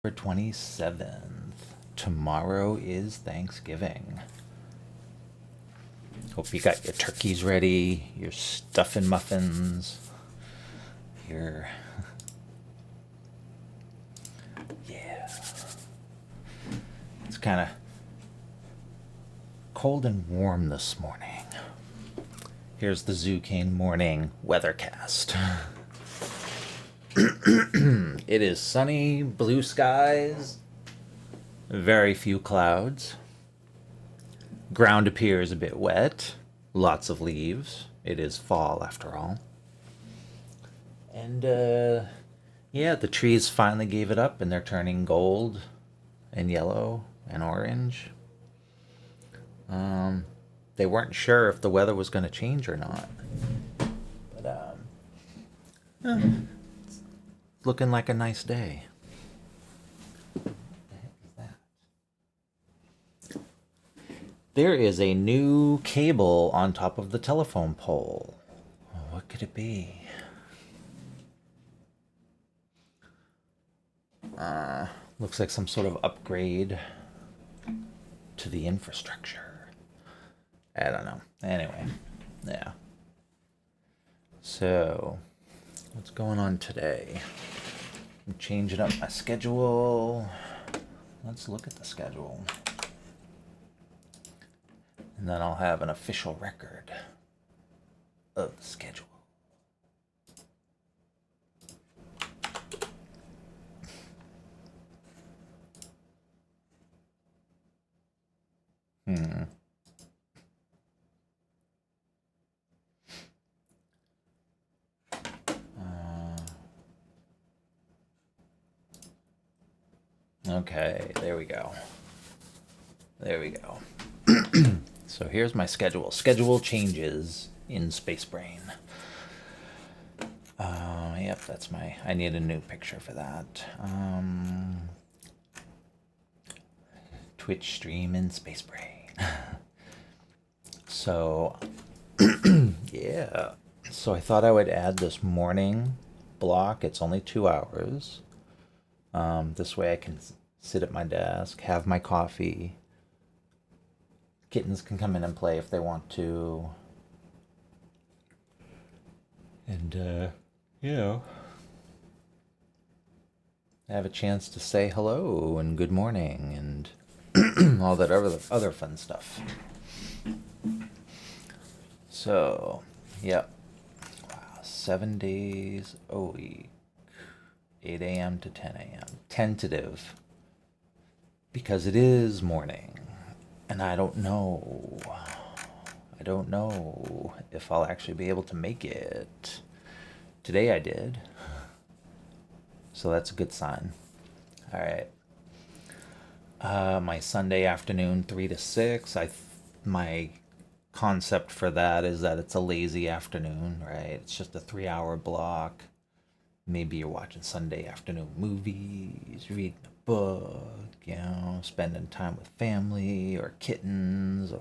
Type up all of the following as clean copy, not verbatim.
For 27th. Tomorrow is Thanksgiving. Hope you got your turkeys ready, your stuffing muffins, your. Yeah. It's kind of cold and warm this morning. Here's the Zucane morning weathercast. It is sunny, blue skies, very few clouds. Ground appears a bit wet, lots of leaves. It is fall after all. And yeah, the trees finally gave it up and they're turning gold and yellow and orange. They weren't sure if the weather was going to change or not. But it's looking like a nice day. What the heck is that? There is a new cable on top of the telephone pole. Oh, what could it be? Looks like some sort of upgrade to the infrastructure. I don't know. Anyway, yeah. So, what's going on today? I'm changing up my schedule. Let's look at the schedule. And then I'll have an official record of the schedule. Hmm. Okay, there we go. There we go. So here's my schedule. Schedule changes in Space Brain. Yep, that's my. I need a new picture for that. Twitch stream in Space Brain. So, yeah. So I thought I would add this morning block. It's only 2 hours. This way I can sit at my desk, have my coffee. Kittens can come in and play if they want to. And, have a chance to say hello and good morning and all that other fun stuff. So, yep. Wow, 7 days a week. 8 a.m. to 10 a.m. Tentative. Because it is morning. And I don't know. I don't know if I'll actually be able to make it. Today I did. So that's a good sign. All right. My Sunday afternoon, 3 to 6. My concept for that is that it's a lazy afternoon, right? It's just a 3 hour block. Maybe you're watching Sunday afternoon movies, reading a book, spending time with family or kittens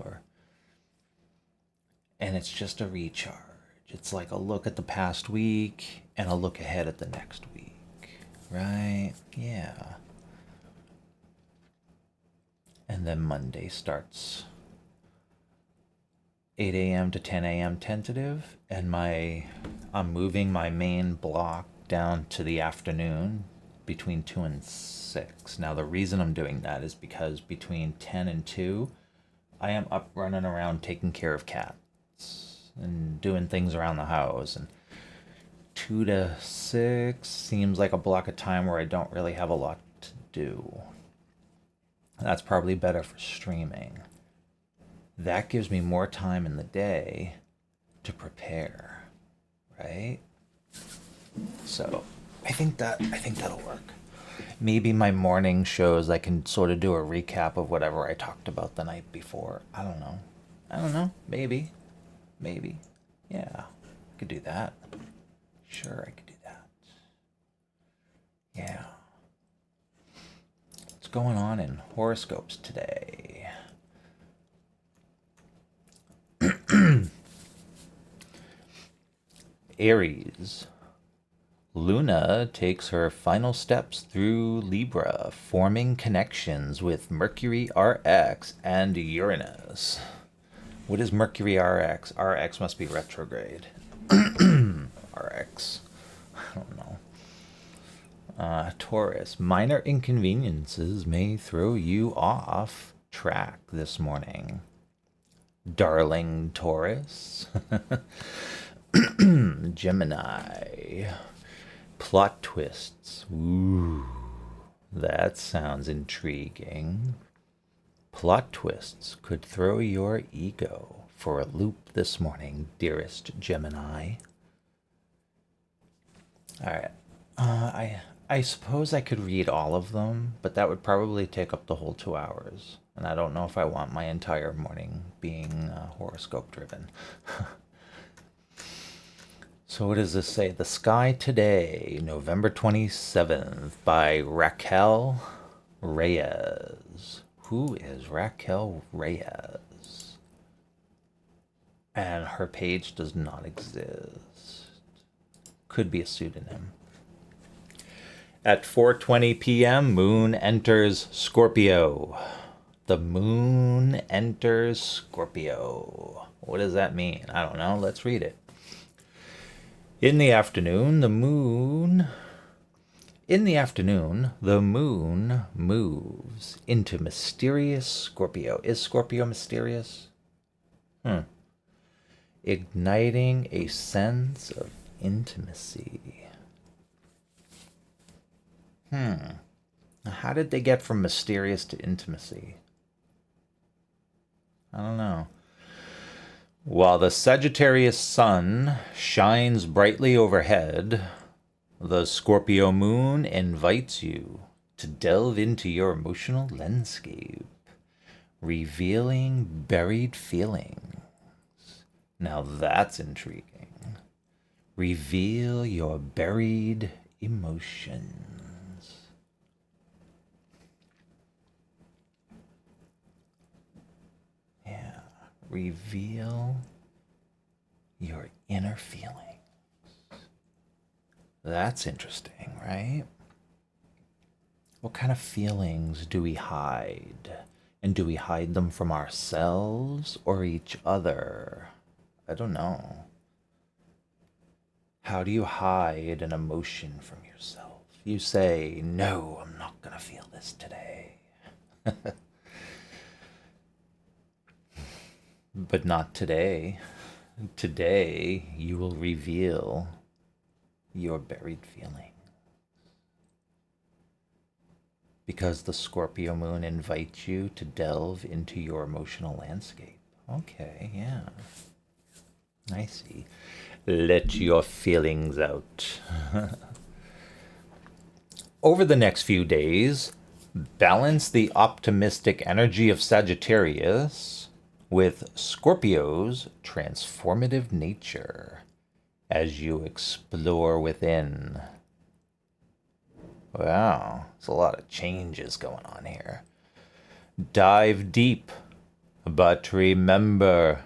and it's just a recharge. It's like a look at the past week and a look ahead at the next week, right? Yeah. And then Monday starts 8 a.m. to 10 a.m. tentative, and I'm moving my main block down to the afternoon between 2 and 6. Now the reason I'm doing that is because between 10 and 2 I am up running around taking care of cats and doing things around the house, and 2 to 6 seems like a block of time where I don't really have a lot to do. That's probably better for streaming. That gives me more time in the day to prepare, right? So I think that'll work. Maybe my morning shows I can sort of do a recap of whatever I talked about the night before. I don't know. Maybe. Maybe. Yeah. I could do that. Sure, I could do that. Yeah. What's going on in horoscopes today? Aries, Luna takes her final steps through Libra, forming connections with Mercury RX and Uranus. What is Mercury RX? RX must be retrograde. RX. I don't know. Taurus. Minor inconveniences may throw you off track this morning. Darling Taurus. Gemini. Plot twists. Ooh, that sounds intriguing. Plot twists could throw your ego for a loop this morning, dearest Gemini. All right. I suppose I could read all of them, but that would probably take up the whole 2 hours. And I don't know if I want my entire morning being horoscope driven. So what does this say? The Sky Today, November 27th, by Raquel Reyes. Who is Raquel Reyes? And her page does not exist. Could be a pseudonym. At 4:20 p.m., Moon enters Scorpio. The Moon enters Scorpio. What does that mean? I don't know. Let's read it. In the afternoon, the moon moves into mysterious Scorpio. Is Scorpio mysterious? Igniting a sense of intimacy. How did they get from mysterious to intimacy? I don't know. While the Sagittarius sun shines brightly overhead, the Scorpio moon invites you to delve into your emotional landscape, revealing buried feelings. Now that's intriguing. Reveal your buried emotions. Yeah, reveal your inner feelings. That's interesting, right? What kind of feelings do we hide? And do we hide them from ourselves or each other? I don't know. How do you hide an emotion from yourself? You say, no, I'm not going to feel this today. But not today. Today, you will reveal your buried feelings. Because the Scorpio moon invites you to delve into your emotional landscape. Okay, yeah. I see. Let your feelings out. Over the next few days, balance the optimistic energy of Sagittarius with Scorpio's transformative nature as you explore within. Wow, there's a lot of changes going on here. Dive deep, but remember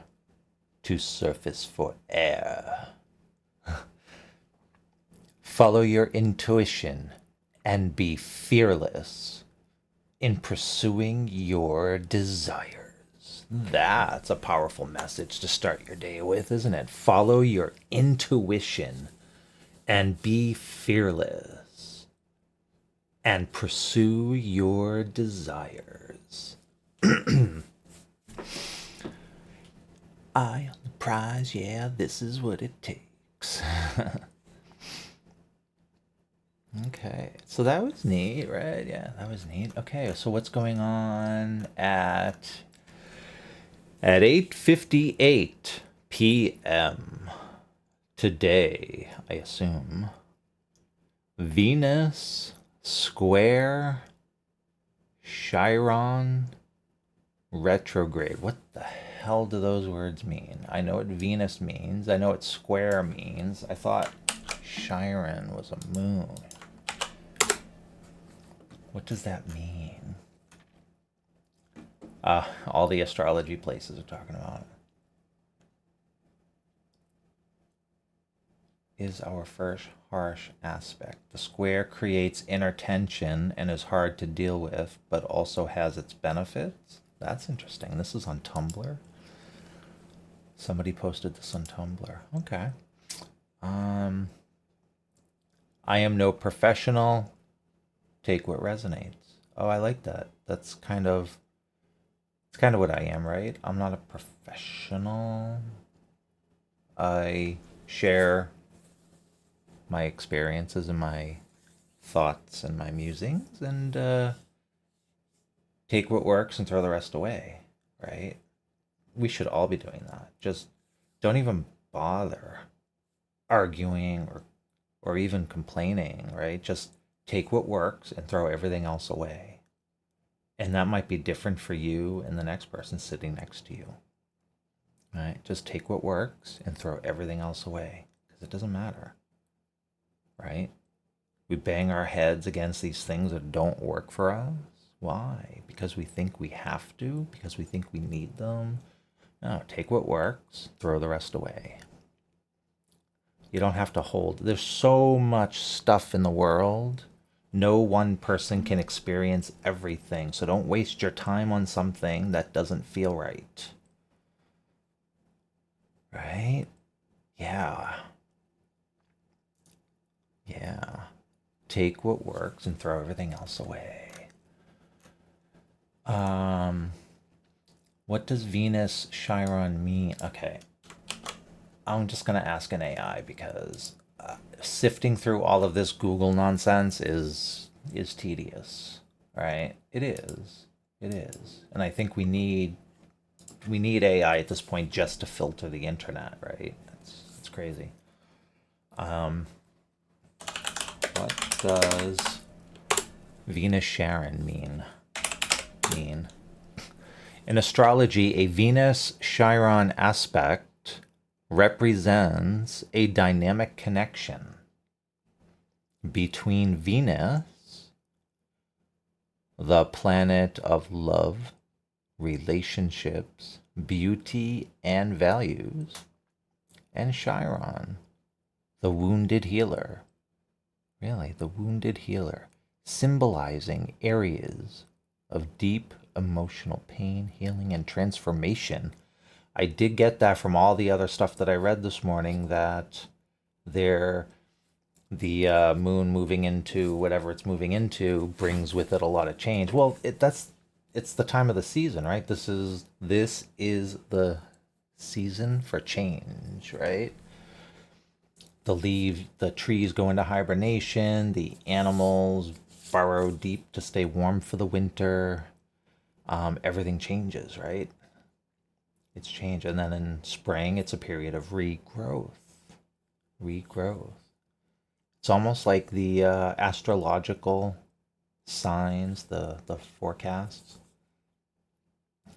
to surface for air. Follow your intuition and be fearless in pursuing your desires. That's a powerful message to start your day with, isn't it? Follow your intuition and be fearless and pursue your desires. Eye on the prize, yeah, this is what it takes. Okay, so that was neat, right? Yeah, that was neat. Okay, so what's going on at 8:58 p.m. today, I assume? Venus square Chiron retrograde. What the hell do those words mean? I know what Venus means. I know what square means. I thought Chiron was a moon. What does that mean? All the astrology places are talking about it. is our first harsh aspect. The square creates inner tension and is hard to deal with, but also has its benefits. That's interesting. This is on Tumblr. Somebody posted this on Tumblr. Okay. Um, I am no professional. Take what resonates. Oh, I like that. That's kind of it's kind of what I am, right? I'm not a professional. I share my experiences and my thoughts and my musings and take what works and throw the rest away, right? We should all be doing that. Just don't even bother arguing or even complaining, right? Just take what works and throw everything else away. And that might be different for you and the next person sitting next to you. Right? Just take what works and throw everything else away because it doesn't matter. Right? We bang our heads against these things that don't work for us. Why? Because we think we have to, because we think we need them. No, take what works, throw the rest away. You don't have to hold. There's so much stuff in the world. No one person can experience everything. So don't waste your time on something that doesn't feel right. Right? Yeah. Yeah. Take what works and throw everything else away. Um, what does Venus Chiron mean? Okay. I'm just going to ask an AI because sifting through all of this Google nonsense is tedious, right? It is. It is. And I think we need AI at this point just to filter the internet, right? It's crazy. What does Venus Sharon mean? In astrology, a Venus Chiron aspect represents a dynamic connection between Venus, the planet of love, relationships, beauty, and values, and Chiron, the wounded healer. Really, the wounded healer, symbolizing areas of deep emotional pain, healing, and transformation. I did get that from all the other stuff that I read this morning that the moon moving into whatever it's moving into brings with it a lot of change. Well, it's the time of the season, right? This is the season for change, right? The trees go into hibernation, the animals burrow deep to stay warm for the winter. Everything changes, right? It's change. And then in spring, it's a period of regrowth. Regrowth. It's almost like the astrological signs, the forecasts,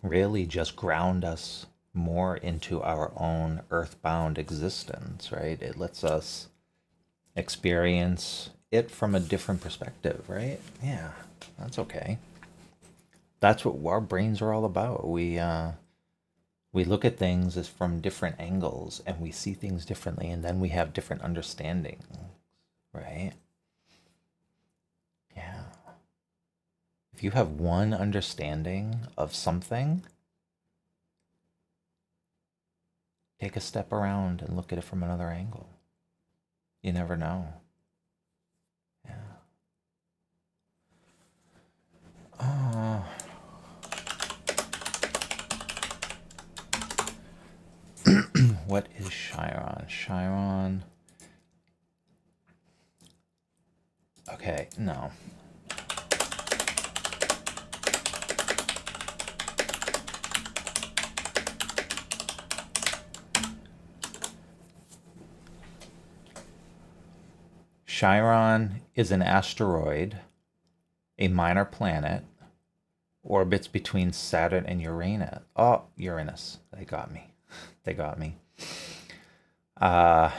really just ground us more into our own earthbound existence, right? It lets us experience it from a different perspective, right? Yeah, that's okay. That's what our brains are all about. We look at things as from different angles and we see things differently and then we have different understandings, right? Yeah. If you have one understanding of something, take a step around and look at it from another angle. You never know. Yeah. Uh, what is Chiron? Chiron. Okay, no. Chiron is an asteroid, a minor planet, orbits between Saturn and Uranus. Oh, Uranus. They got me. They got me. Uh,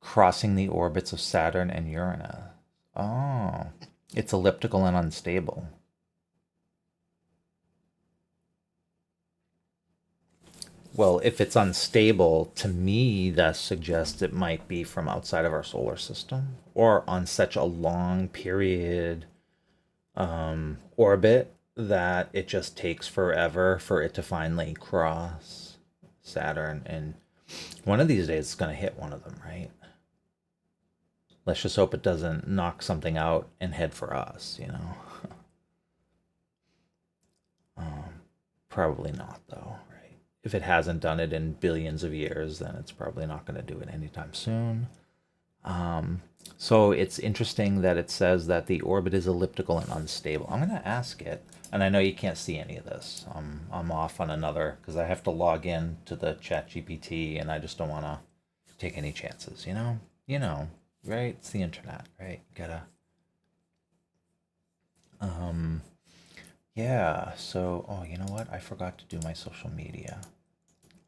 crossing the orbits of Saturn and Uranus. Oh, it's elliptical and unstable. Well, if it's unstable, to me, that suggests it might be from outside of our solar system or on such a long period orbit that it just takes forever for it to finally cross Saturn. And one of these days it's going to hit one of them, right? Let's just hope it doesn't knock something out and head for us, you know? Probably not, though, right? If it hasn't done it in billions of years, then it's probably not going to do it anytime soon. So it's interesting that it says that the orbit is elliptical and unstable. I'm going to ask it, and I know you can't see any of this. I'm off on another because I have to log in to the Chat GPT, and I just don't want to take any chances. You know, right? It's the internet, right? You gotta. Yeah. So, oh, you know what? I forgot to do my social media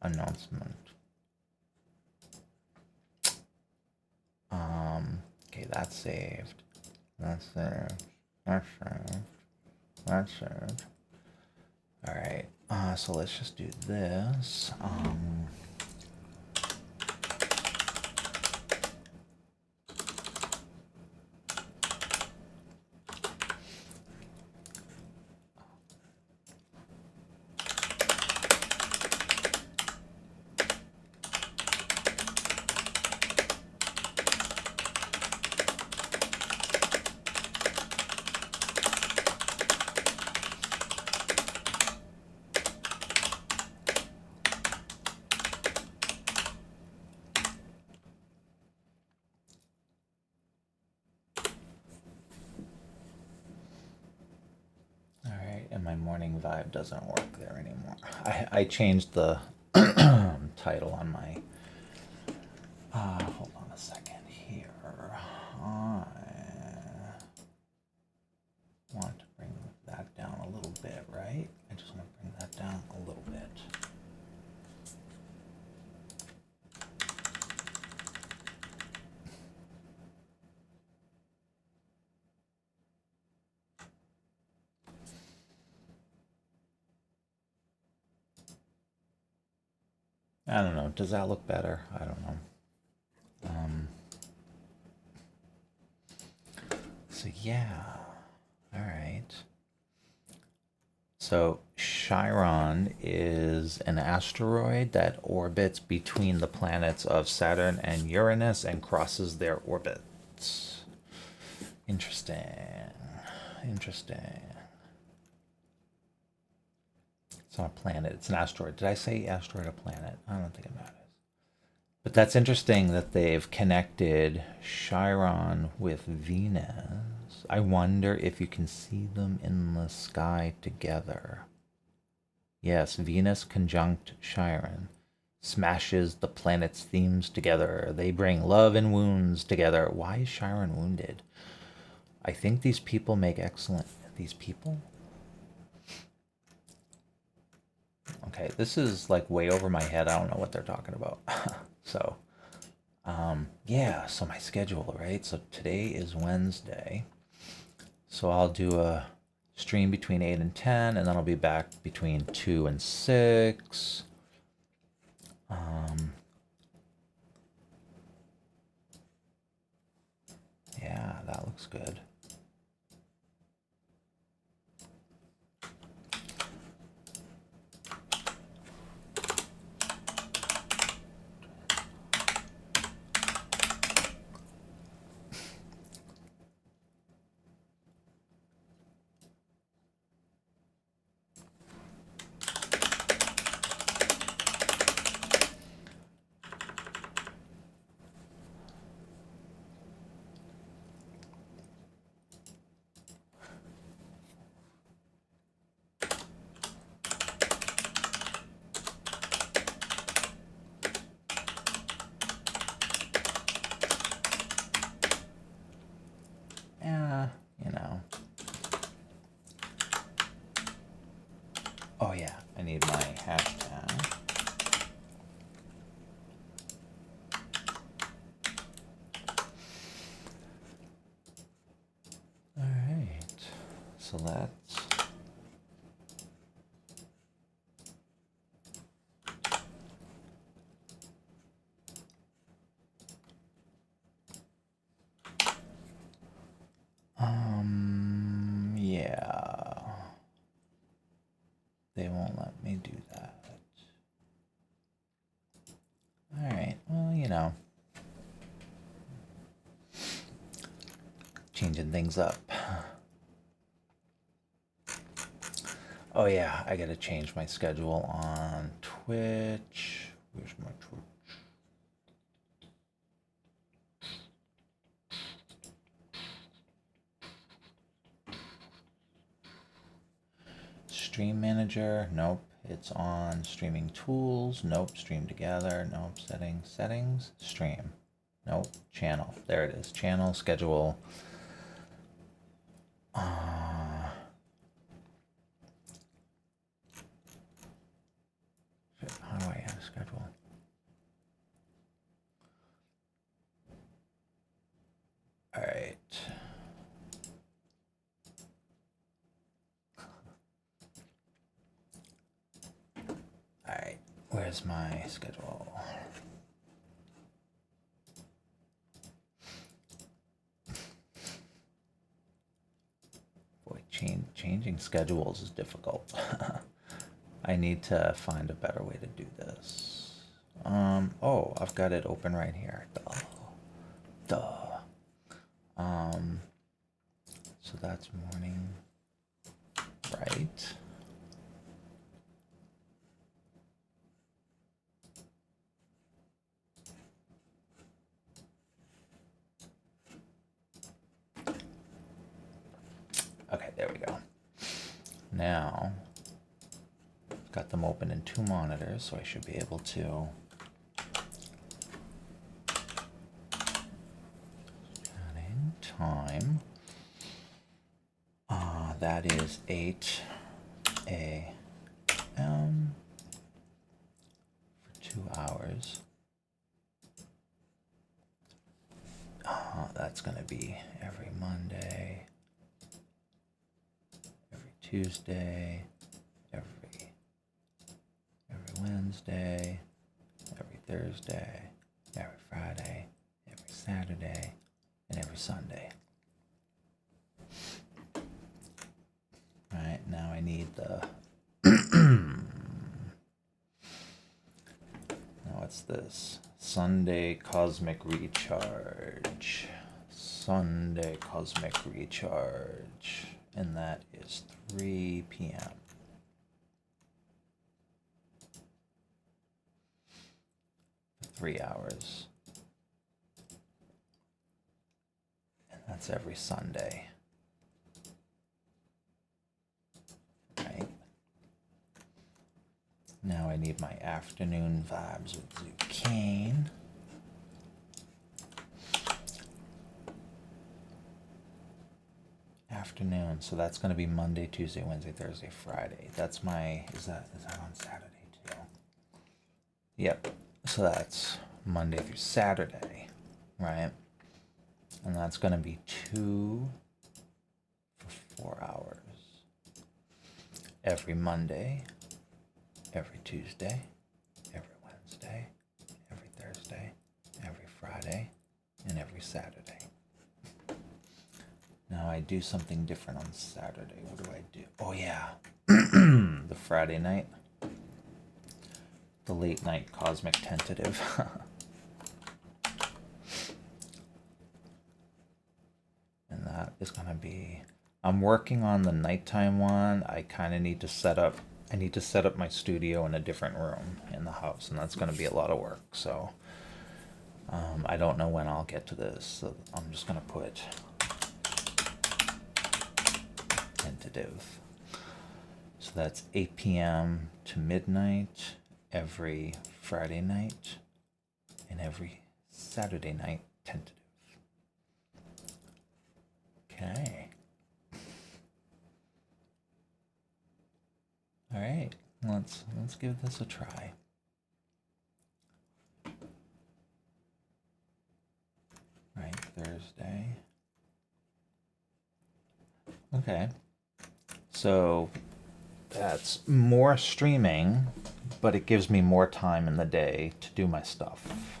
announcement. Okay, that's saved. That's saved. That's saved. That's saved. All right. So let's just do this. All right, and my morning vibe doesn't work there anymore. I changed the title on my. Hold on a second here. I want to bring that down a little bit, right? I just want to bring that down a little bit. I don't know. Does that look better? I don't know. So yeah. All right. So Chiron is an asteroid that orbits between the planets of Saturn and Uranus and crosses their orbits. Interesting. Interesting. It's not a planet, it's an asteroid. Did I say asteroid or planet? I don't think it matters. But that's interesting that they've connected Chiron with Venus. I wonder if you can see them in the sky together. Yes, Venus conjunct Chiron smashes the planet's themes together. They bring love and wounds together. Why is Chiron wounded? I think these people make excellent. These people? Okay, this is like way over my head. I don't know what they're talking about. So, yeah, so my schedule, right? So today is Wednesday. So I'll do a stream between 8 and 10, and then I'll be back between 2 and 6. Yeah, that looks good. Yeah, you know. Oh yeah, I need my hashtag. All right, so let's Yeah. They won't let me do that. Alright, well, you know. Changing things up. Oh yeah, I gotta change my schedule on Twitch. Where's my Twitch? Stream Manager, nope. It's on Streaming Tools, nope. Stream Together, nope. Settings, Stream, nope. Channel, there it is. Channel, schedule. How do I add a schedule? All right. All right, where's my schedule? Boy, changing schedules is difficult. I need to find a better way to do this. Oh, I've got it open right here. Duh. So that's morning, right? Okay, there we go. Now, I've got them open in 2 monitors, so I should be able to adding time. That is 8 a.m. for 2 hours. That's gonna be every Monday, every Tuesday, every Wednesday, every Thursday, every Friday, every Saturday, and every Sunday. Alright, now I need the now what's this? Sunday Cosmic Recharge. Sunday Cosmic Recharge. And that is 3 p.m. for 3 hours. And that's every Sunday. Right? Now I need my afternoon vibes with Zucane. Afternoon, so that's going to be Monday, Tuesday, Wednesday, Thursday, Friday. That's my, is that on Saturday too? Yep, so that's Monday through Saturday, right? And that's going to be 2 for 4 hours. Every Monday, every Tuesday, every Wednesday, every Thursday, every Friday, and every Saturday. Now I do something different on Saturday. What do I do? Oh yeah, the Friday night. The late night Cosmic Tentative. And that is gonna be, I'm working on the nighttime one. I kind of need to set up, I need to set up my studio in a different room in the house, and that's gonna be a lot of work. So I don't know when I'll get to this. So I'm just gonna put tentative. So that's 8 p.m. to midnight every Friday night and every Saturday night tentative. Okay. All right. Let's give this a try. Right, Thursday. Okay. So that's more streaming, but it gives me more time in the day to do my stuff.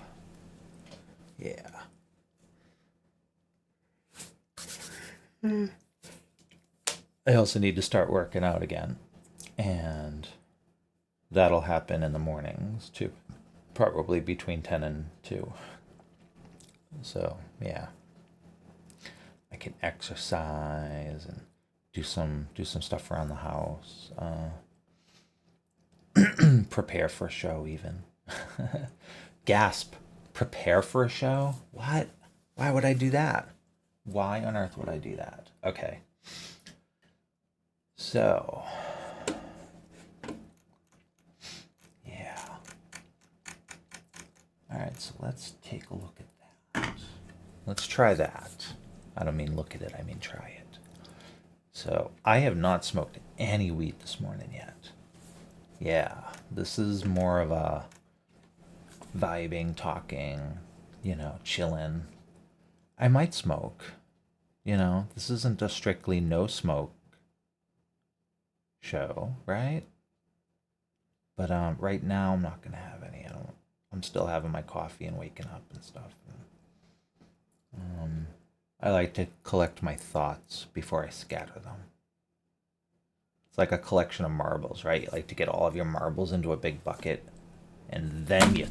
Yeah. I also need to start working out again. And that'll happen in the mornings too, probably between 10 and 2. So, yeah. I can exercise and do some stuff around the house. Prepare for a show even. Gasp. Prepare for a show? What? Why would I do that? Why on earth would I do that? Okay. So, yeah. All right, so let's take a look at that. Let's try that. I don't mean look at it, I mean try it. So, I have not smoked any weed this morning yet. Yeah, this is more of a vibing, talking, chilling. I might smoke. This isn't a strictly no smoke show, right? But right now I'm not gonna have any. I'm still having my coffee and waking up and stuff. I like to collect my thoughts before I scatter them. It's like a collection of marbles, right? You like to get all of your marbles into a big bucket, and then you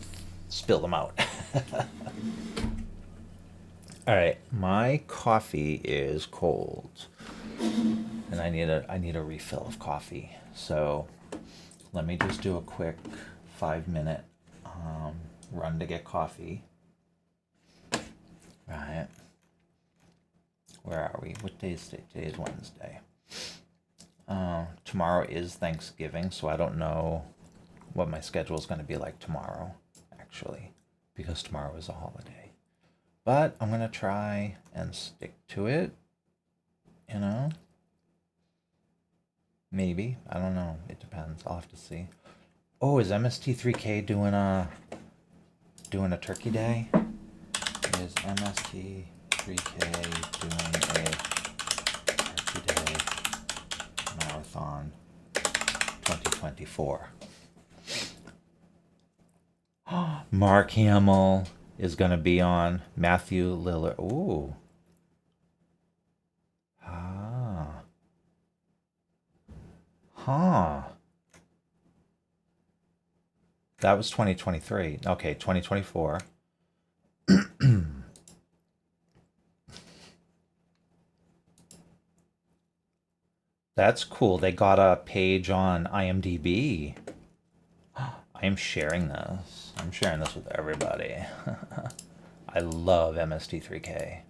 spill them out. All right, my coffee is cold, and I need a refill of coffee. So let me just do a quick 5 minute run to get coffee. Right. Where are we? What day is today? Today is Wednesday. Tomorrow is Thanksgiving, so I don't know what my schedule is going to be like tomorrow, actually, because tomorrow is a holiday. But I'm going to try and stick to it, you know? Maybe. I don't know. It depends. I'll have to see. Oh, is MST3K doing a turkey day? Is MST3K doing a turkey day marathon 2024? Mark Hamill is going to be on. Matthew Lillard. Ooh. Ah. Huh. That was 2023. Okay, 2024. That's cool. They got a page on IMDb. I am sharing this. I'm sharing this with everybody. I love MST3K.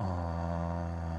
Uh,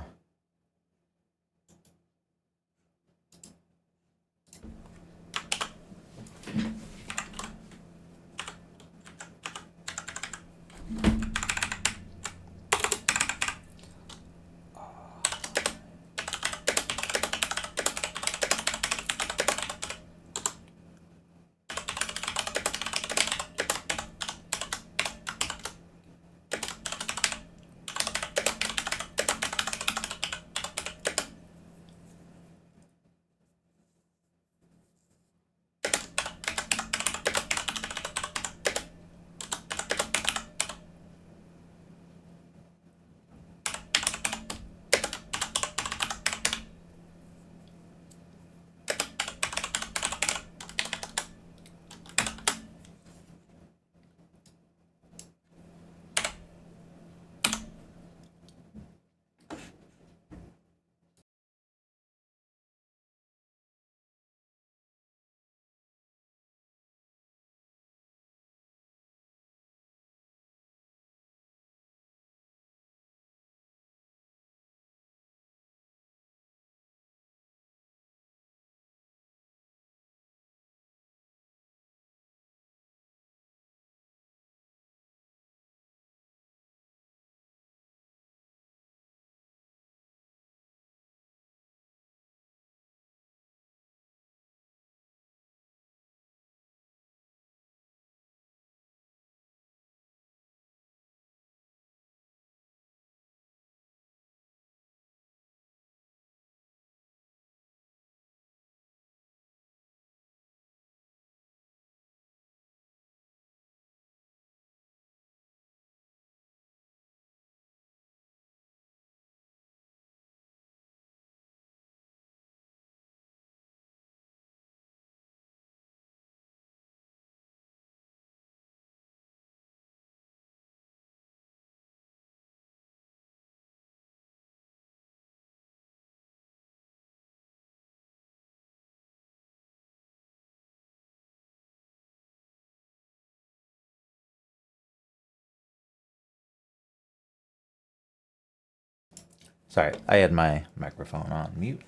Sorry, I had my microphone on mute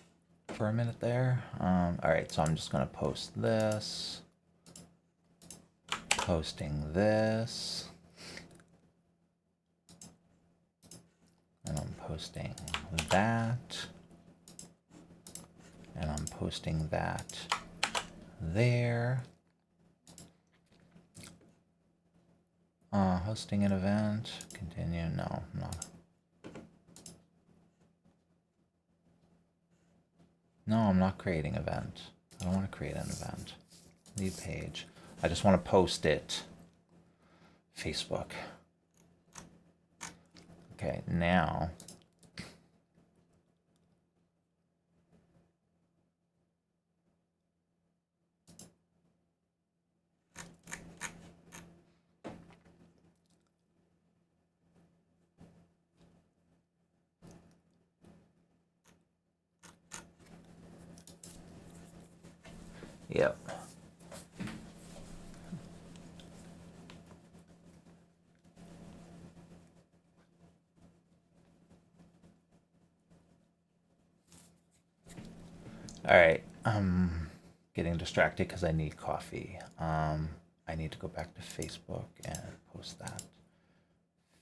for a minute there. All right, so I'm just gonna post this, posting this, and I'm posting that, and I'm posting that there. Hosting an event, continue, no, I'm not. No, I'm not creating event. I don't want to create an event. Lead page. I just want to post it. Facebook. Okay, now. Yep. All right. I'm getting distracted because I need coffee. I need to go back to Facebook and post that.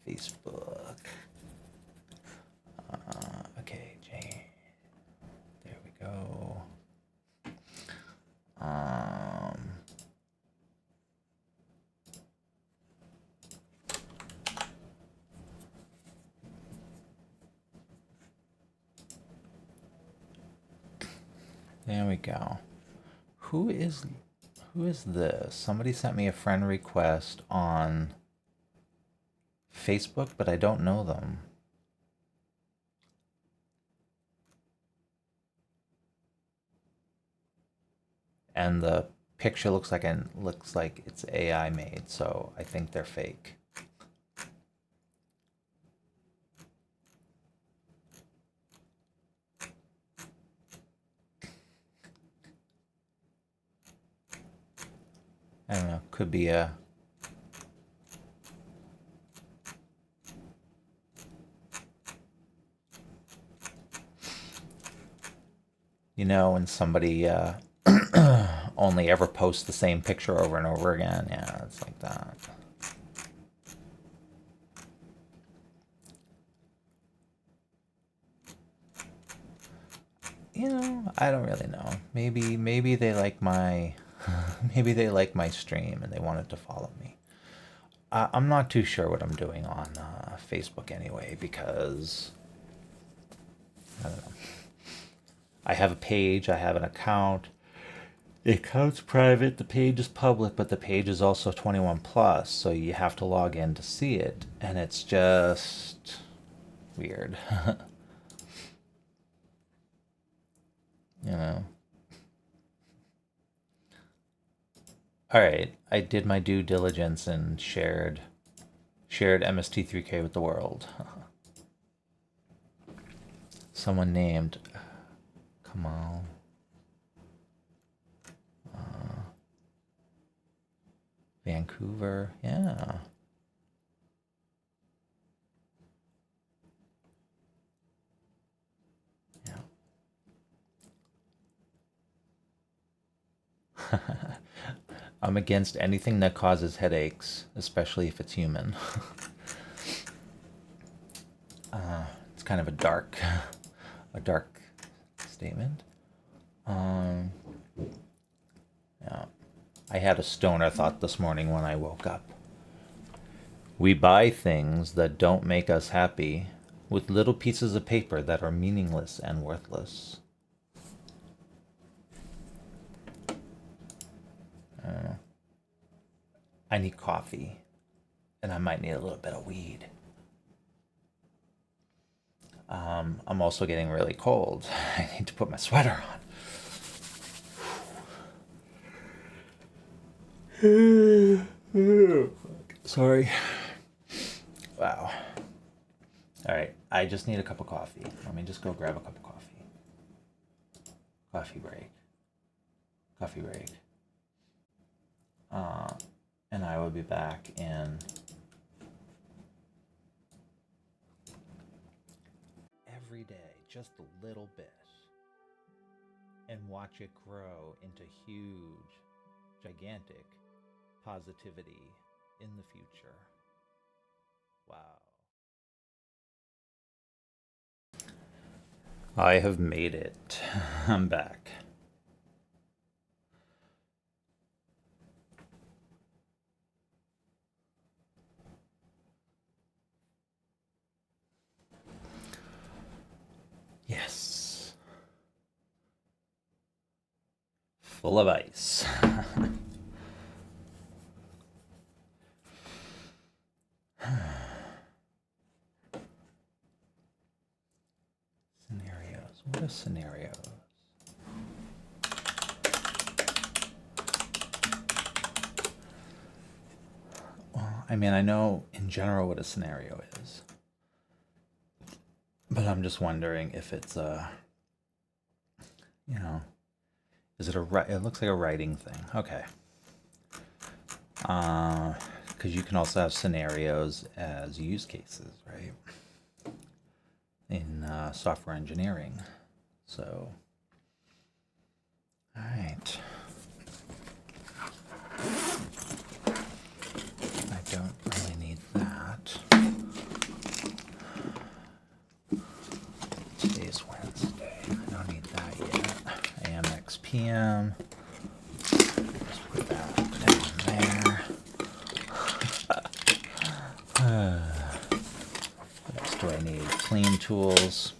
Facebook. Okay, Jane. There we go. There we go. Who is this? Somebody sent me a friend request on Facebook, but I don't know them. And the picture looks like it's AI made, so I think they're fake. I don't know, could be a when somebody only ever posts the same picture over and over again. Yeah, it's like that. I don't really know. Maybe they like my maybe they like my stream and they wanted to follow me. I'm not too sure what I'm doing on Facebook anyway, because I don't know. I have a page, I have an account. The account's private, the page is public, but the page is also 21 plus, so you have to log in to see it, and it's just weird. you know. All right, I did my due diligence and shared MST3K with the world. Someone named Kamal. Vancouver, yeah. Yeah. I'm against anything that causes headaches, especially if it's human. It's kind of a dark statement. Yeah. I had a stoner thought this morning when I woke up. We buy things that don't make us happy with little pieces of paper that are meaningless and worthless. I need coffee, and I might need a little bit of weed. I'm also getting really cold. I need to put my sweater on. Sorry. Wow. All right, I just need a cup of coffee. Let me just go grab a cup of coffee. Coffee break. Coffee break. And I will be back in every day, just a little bit, and watch it grow into huge, gigantic positivity in the future. Wow. I have made it. I'm back. Yes. Full of ice. Scenarios. What are scenarios? Well, I mean, I know in general what a scenario is, but I'm just wondering if it's a, you know, is it a, it looks like a writing thing. Okay. Because you can also have scenarios as use cases, right? In software engineering. So, all right. I don't really need that. Today's Wednesday. I don't need that yet. AMX PM. Just put that down there. What else do I need? Clean tools.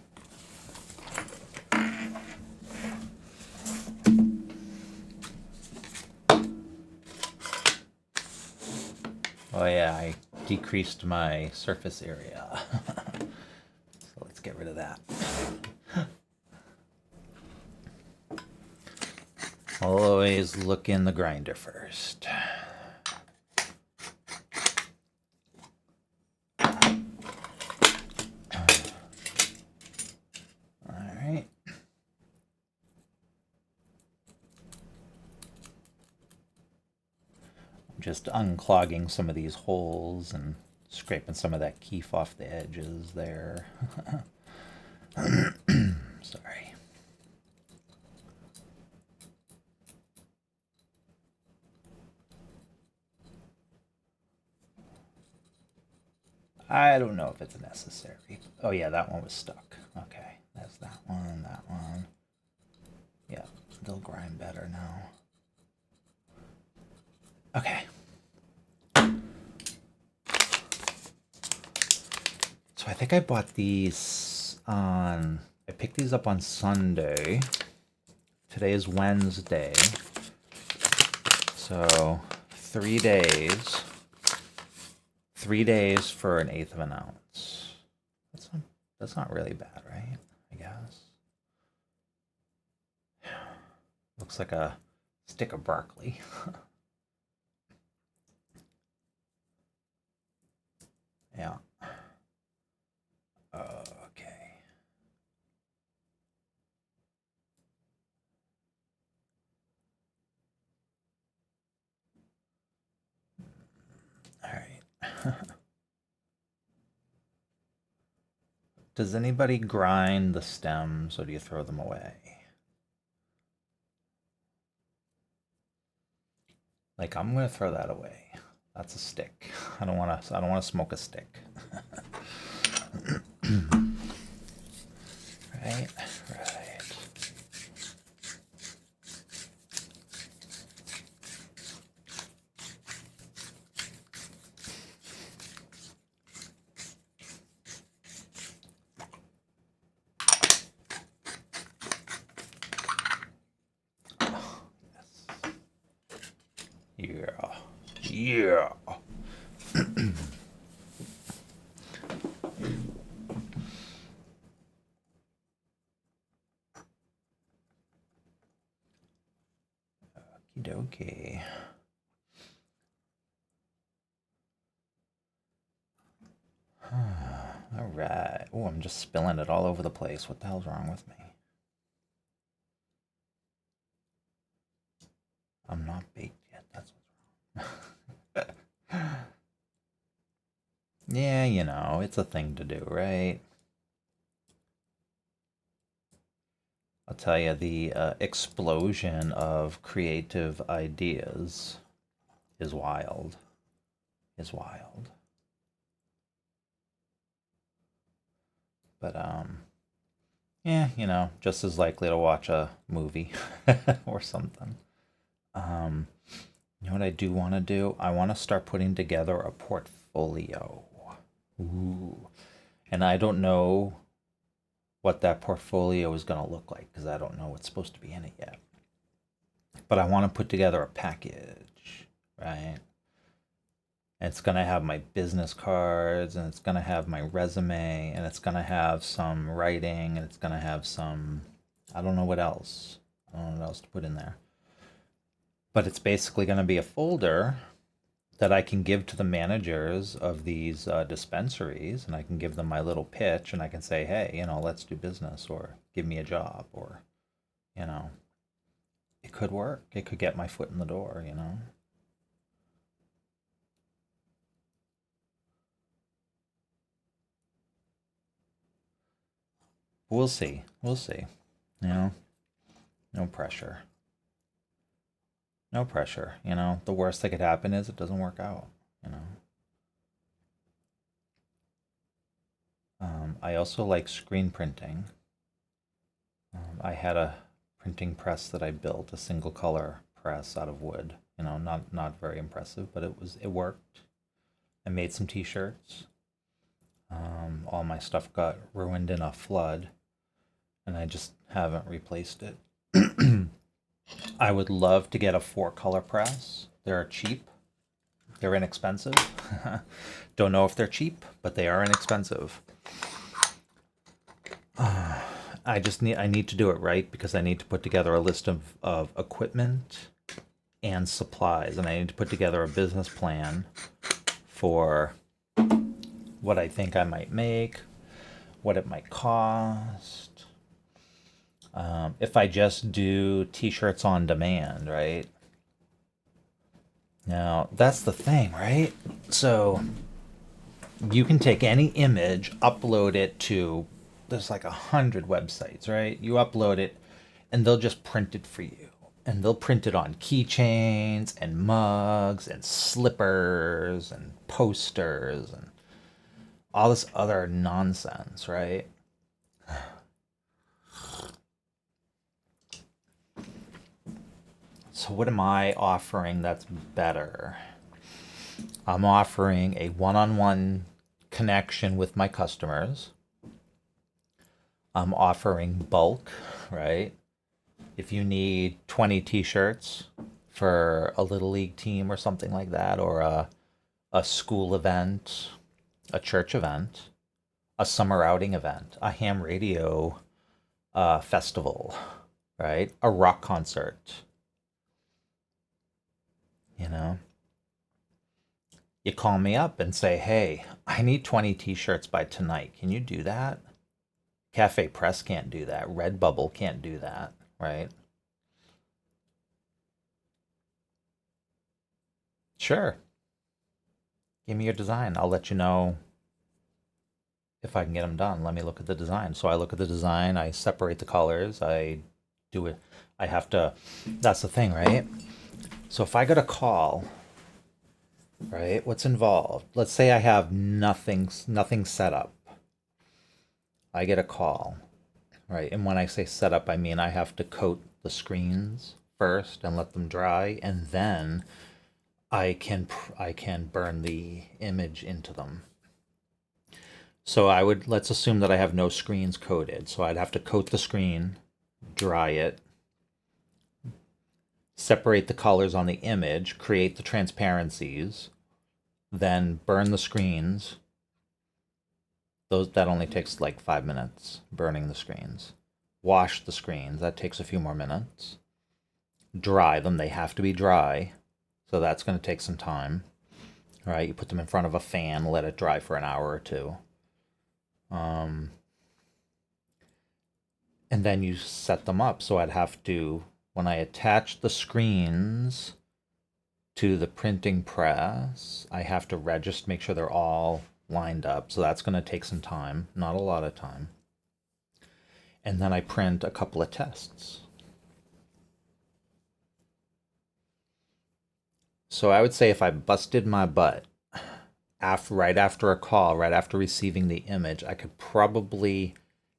Oh yeah, I decreased my surface area. So let's get rid of that. Always look in the grinder first. Alright. I'm just unclogging some of these holes and scraping some of that keef off the edges there. Sorry. I don't know if it's necessary. Oh yeah, that one was stuck. Okay, that's that one, that one. Yeah, they'll grind better now. Okay. So I think I bought these on, I picked these up on Sunday. Today is Wednesday. So 3 days. 3 days for an eighth of an ounce. That's not really bad, right? I guess. Looks like a stick of broccoli. Yeah. Okay. All right. Does anybody grind the stems or do you throw them away? Like I'm gonna throw that away. That's a stick. I don't wanna smoke a stick. Right, right. Yeah. Yeah. Okie dokie. All right. Oh, I'm just spilling it all over the place. What the hell's wrong with me? I'm not baked yet. That's what's wrong. Yeah, you know, it's a thing to do, right? I'll tell you, the explosion of creative ideas is wild. Is wild. But yeah, just as likely to watch a movie or something. Um, you know what I do want to do? I want to start putting together a portfolio. Ooh. And I don't know what that portfolio is going to look like because I don't know what's supposed to be in it yet. But I want to put together a package, right? And it's going to have my business cards, and it's going to have my resume, and it's going to have some writing, and it's going to have some, I don't know what else. I don't know what else to put in there. But it's basically going to be a folder that I can give to the managers of these dispensaries, and I can give them my little pitch, and I can say, hey, let's do business, or give me a job, or, you know, it could work. It could get my foot in the door. We'll see. We'll see. You know, no pressure. No pressure. The worst that could happen is it doesn't work out. You know. I also like screen printing. I had a printing press that I built, a single color press out of wood. Not very impressive, but it worked. I made some T-shirts. All my stuff got ruined in a flood, and I just haven't replaced it. I would love to get a four-color press. They're cheap. They're inexpensive. Don't know if they're cheap, but they are inexpensive. I need to do it right because I need to put together a list of equipment and supplies, and I need to put together a business plan for what I think I might make, what it might cost. If I just do t-shirts on demand, right? Now, that's the thing, right? So you can take any image, upload it to, there's like 100 websites, right? You upload it and they'll just print it for you. And they'll print it on keychains and mugs and slippers and posters and all this other nonsense, right? So, what am I offering that's better? I'm offering a one on one connection with my customers. I'm offering bulk, right? If you need 20 t shirts for a little league team or something like that, or a school event, a church event, a summer outing event, a ham radio festival, right? A rock concert, you know? You call me up and say, hey, I need 20 t shirts by tonight. Can you do that? Cafe Press can't do that. Redbubble can't do that, right? Sure. Give me your design. I'll let you know if I can get them done. Let me look at the design. So I look at the design, I separate the colors, I do it. I have to, that's the thing, right? So if I got a call, right, what's involved? Let's say I have nothing set up. I get a call, right? And when I say set up, I mean I have to coat the screens first and let them dry, and then I can burn the image into them. So let's assume that I have no screens coated. So I'd have to coat the screen, dry it, separate the colors on the image, create the transparencies, then burn the screens. That only takes like 5 minutes, burning the screens. Wash the screens, that takes a few more minutes. Dry them, they have to be dry. So that's going to take some time. All right, you put them in front of a fan, let it dry for an hour or two. And then you set them up. So I'd have to, when I attach the screens to the printing press, I have to register, make sure they're all lined up. So that's going to take some time, not a lot of time. and then I print a couple of tests. So I would say if I busted my butt right after a call, right after receiving the image, I could probably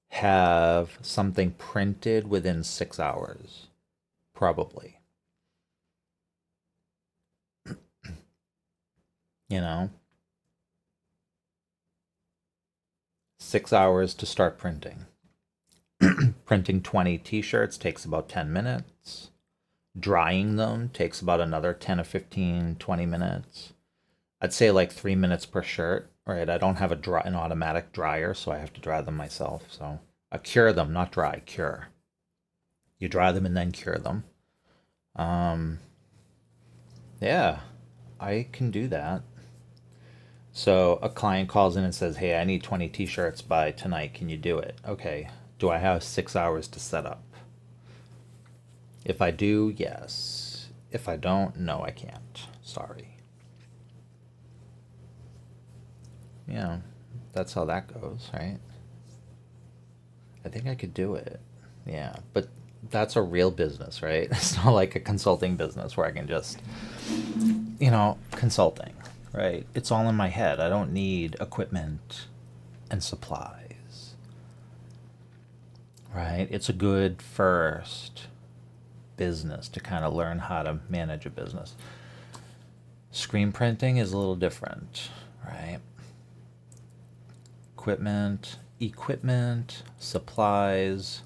have something printed within 6 hours. Probably. You know, 6 hours to start printing. Printing 20 t-shirts takes about 10 minutes. Drying them takes about another 10 or 15, 20 minutes. I'd say like 3 minutes per shirt, right? I don't have an automatic dryer, so I have to dry them myself. So I cure them, not dry, cure. You dry them and then cure them. Um, yeah, I can do that. So a client calls in and says, "Hey, I need 20 t-shirts by tonight. Can you do it?" Okay. Do I have 6 hours to set up? If I do, yes. If I don't, no, I can't. Sorry. Yeah, that's how that goes, right? I think I could do it. Yeah, but that's a real business, right? It's not like a consulting business where I can just, consulting, right? It's all in my head. I don't need equipment and supplies, right? It's a good first business to kind of learn how to manage a business. Screen printing is a little different, right? Equipment, supplies,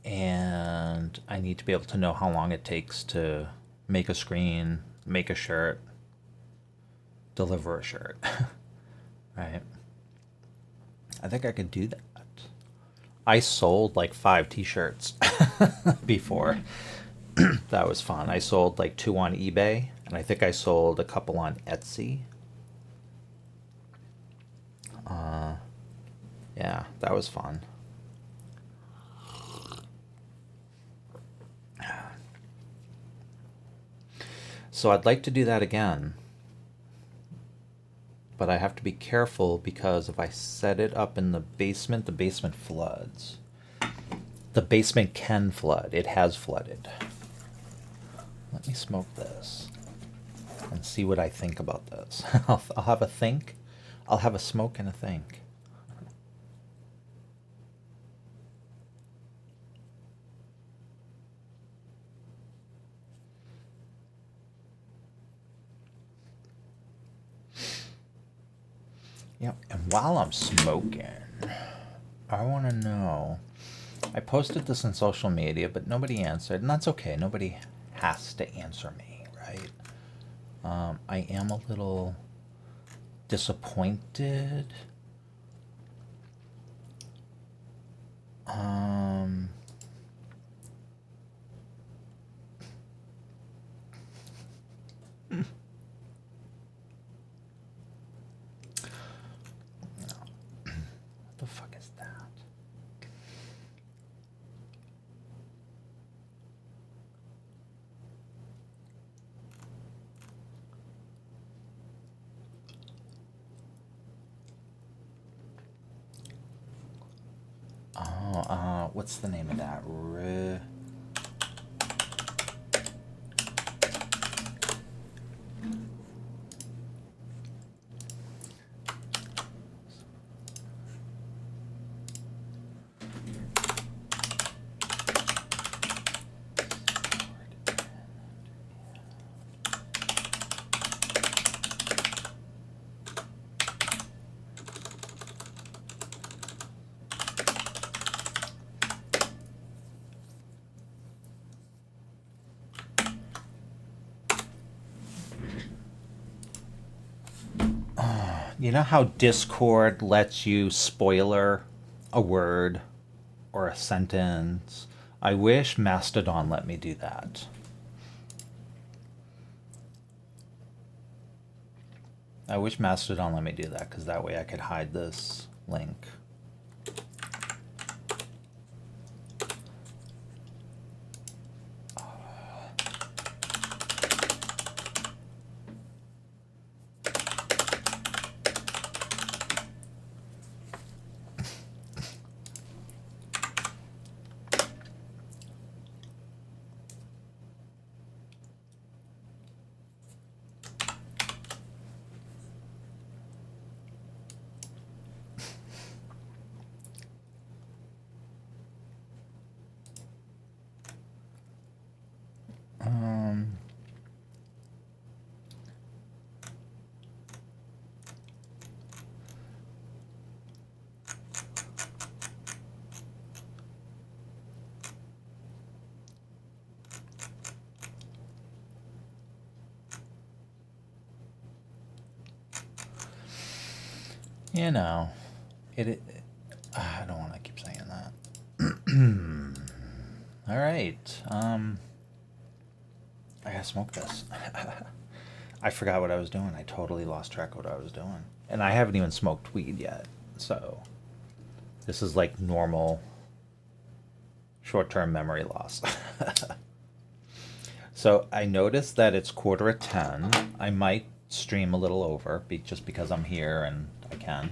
and I need to be able to know how long it takes to make a screen, make a shirt, deliver a shirt, right? I think I could do that. I sold like 5 t-shirts before. That was fun. I sold like 2 on eBay, and I think I sold a couple on Etsy. Yeah, that was fun. So I'd like to do that again, but I have to be careful because if I set it up in the basement floods. The basement can flood. It has flooded. Let me smoke this and see what I think about this. I'll have a think. I'll have a smoke and a think. Yeah, and while I'm smoking, I want to know. I posted this on social media, but nobody answered, and that's okay. Nobody has to answer me, right? I am a little disappointed. Um, what the fuck is that? Oh, what's the name of that? You know how Discord lets you spoiler a word or a sentence? I wish Mastodon let me do that. I wish Mastodon let me do that because that way I could hide this link. You know, it I don't want to keep saying that. All right. I gotta smoke this. I forgot what I was doing. I totally lost track of what I was doing. And I haven't even smoked weed yet. So this is like normal short-term memory loss. So I noticed that it's 9:45. I might stream a little over just because I'm here and I can.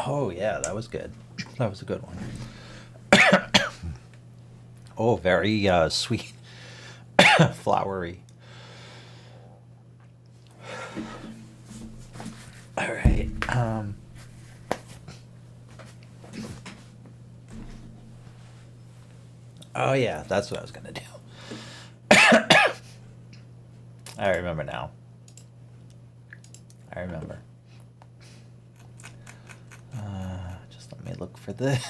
Oh yeah, that was good. That was a good one. Oh, very sweet, flowery. All right. Oh yeah, that's what I was gonna do. I remember now. I remember. Just let me look for this.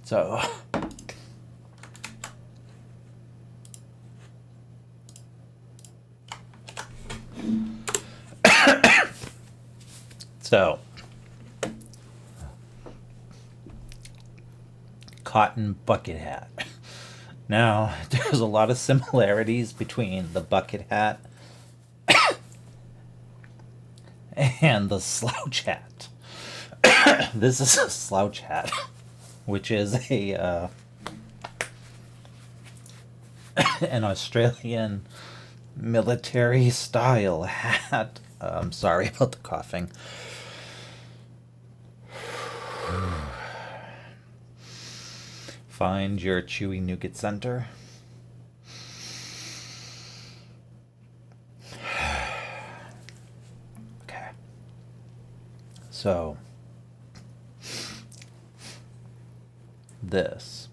So. So. Cotton bucket hat. Now, there's a lot of similarities between the bucket hat and the slouch hat. This is a slouch hat, which is a an Australian military style hat. I'm sorry about the coughing. Find your chewy nougat center. Okay. So, this.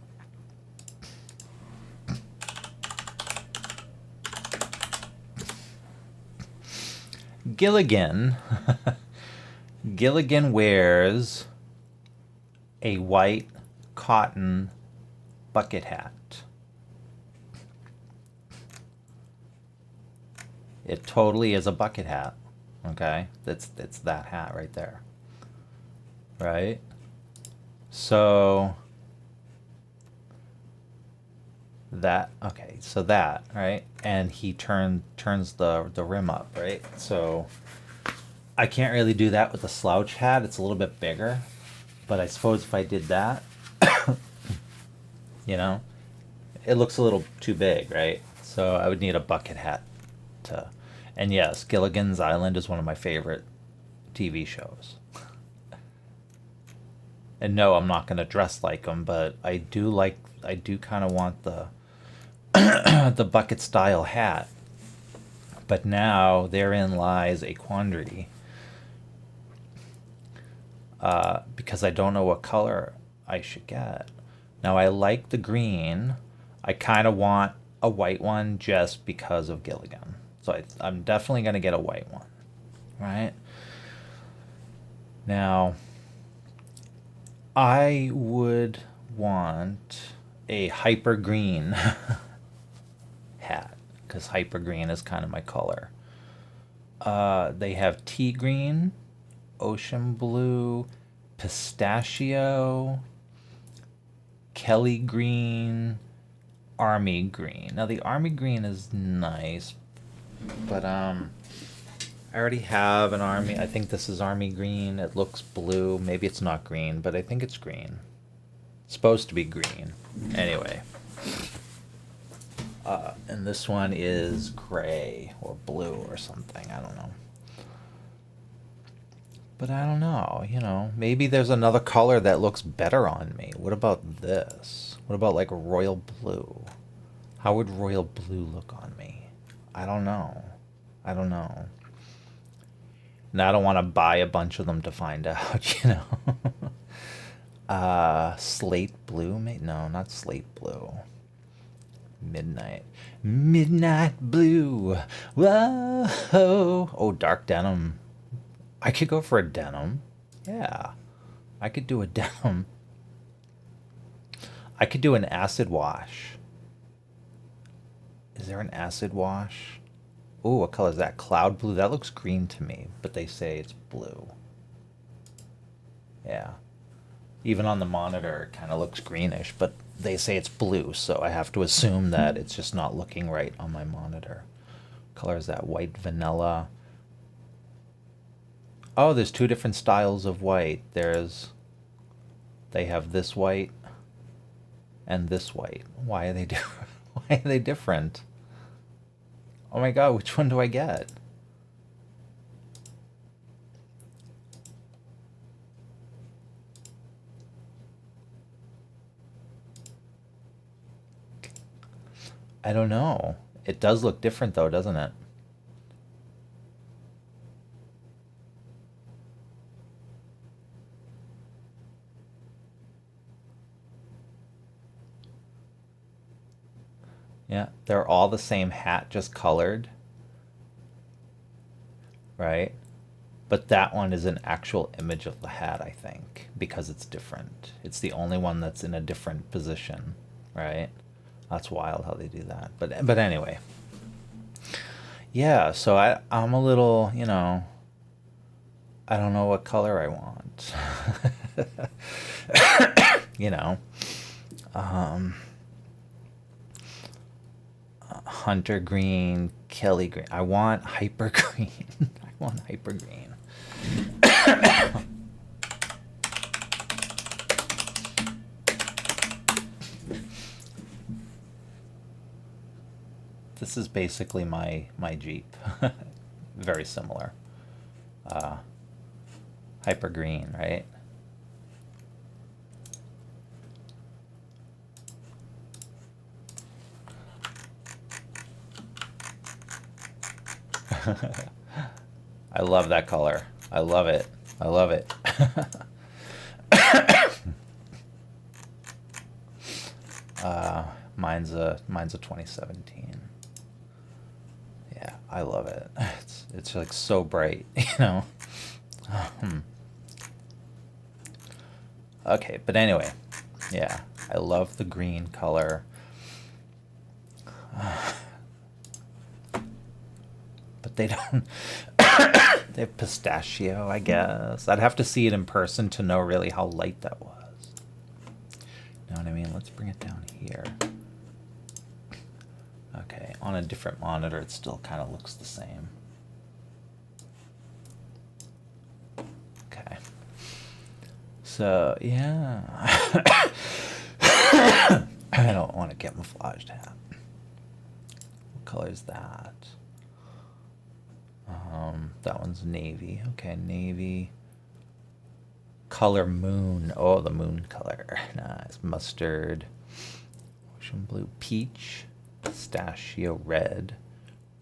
Gilligan. Gilligan wears a white cotton bucket hat. It totally is a bucket hat. Okay? It's that hat right there. Right? So that, okay, so that, right? And he turns the rim up, right? So I can't really do that with the slouch hat. It's a little bit bigger. But I suppose if I did that, you know, it looks a little too big, right? So I would need a bucket hat to. And yes, Gilligan's Island is one of my favorite TV shows. And no, I'm not going to dress like them, but I do kind of want the the bucket style hat. But now therein lies a quandary. Because I don't know what color I should get. Now I like the green. I kind of want a white one just because of Gilligan. So I'm definitely going to get a white one. Right? Now, I would want a hyper green hat because hyper green is kind of my color. They have tea green, ocean blue, pistachio, Kelly green, army green. Now the army green is nice, but I already have an army. I think this is army green. It looks blue. Maybe it's not green, but I think it's green. It's supposed to be green. Anyway. And this one is gray or blue or something. I don't know. But I don't know, you know, maybe there's another color that looks better on me. What about this? What about like royal blue? How would royal blue look on me? I don't know. I don't know. Now I don't want to buy a bunch of them to find out, you know. Slate blue? No, not slate blue. Midnight. Midnight blue. Whoa. Oh, dark denim. I could go for a denim. Yeah. I could do a denim. I could do an acid wash. Is there an acid wash? Oh, what color is that? Cloud blue. That looks green to me, but they say it's blue. Yeah. Even on the monitor, it kind of looks greenish, but they say it's blue, so I have to assume that it's just not looking right on my monitor. What color is that? White vanilla. Oh, there's two different styles of white. They have this white and this white. Why are they different? Why are they different? Oh my god, which one do I get? I don't know. It does look different though, doesn't it? Yeah, they're all the same hat, just colored, right? But that one is an actual image of the hat, I think, because it's different. It's the only one that's in a different position, right? That's wild how they do that. But anyway, yeah. So I'm a little, you know, I don't know what color I want. You know, um, hunter green, Kelly green. I want hyper green. I want hyper green. This is basically my Jeep. Very similar. Uh, Hyper green, right? I love that color. I love it. I love it. Mine's a 2017. Yeah, I love it. It's like so bright, you know. Okay, but anyway, yeah, I love the green color. But they don't. They have pistachio, I guess. I'd have to see it in person to know really how light that was. You know what I mean? Let's bring it down here. Okay, on a different monitor, it still kind of looks the same. Okay. So, yeah. I don't want a camouflaged hat. What color is that? That one's navy. Okay, navy. Color moon. Oh, the moon color. Nice. Mustard. Ocean blue. Peach. Pistachio red.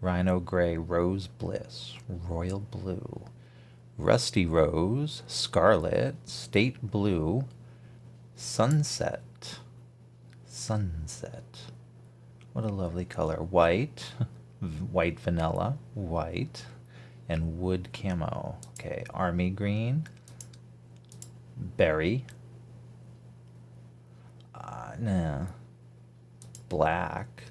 Rhino gray. Rose bliss. Royal blue. Rusty rose. Scarlet. State blue. Sunset. Sunset. What a lovely color. White. White vanilla. White. And wood camo. Okay, army green. Berry. Nah. Black.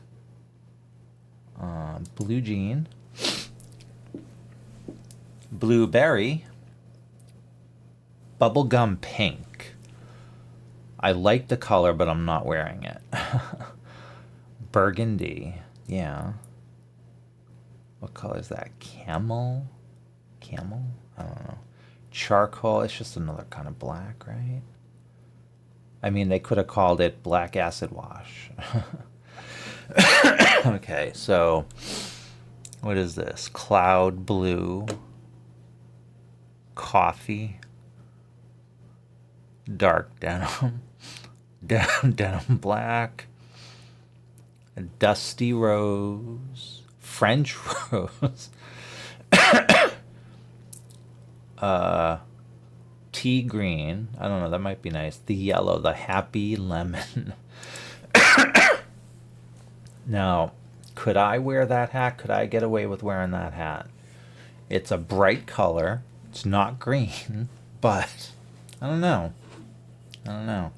Blue jean. Blueberry. Bubblegum pink. I like the color, but I'm not wearing it. Burgundy. Yeah. What color is that? Camel? Camel? I don't know. Charcoal. It's just another kind of black, right? I mean, they could have called it black acid wash. Okay, so what is this? Cloud blue. coffee, dark denim, denim black, dusty rose, French rose, tea green. I don't know, that might be nice. The yellow, the happy lemon. Now, could I wear that hat? Could I get away with wearing that hat? It's a bright color. It's not green, but I don't know. I don't know.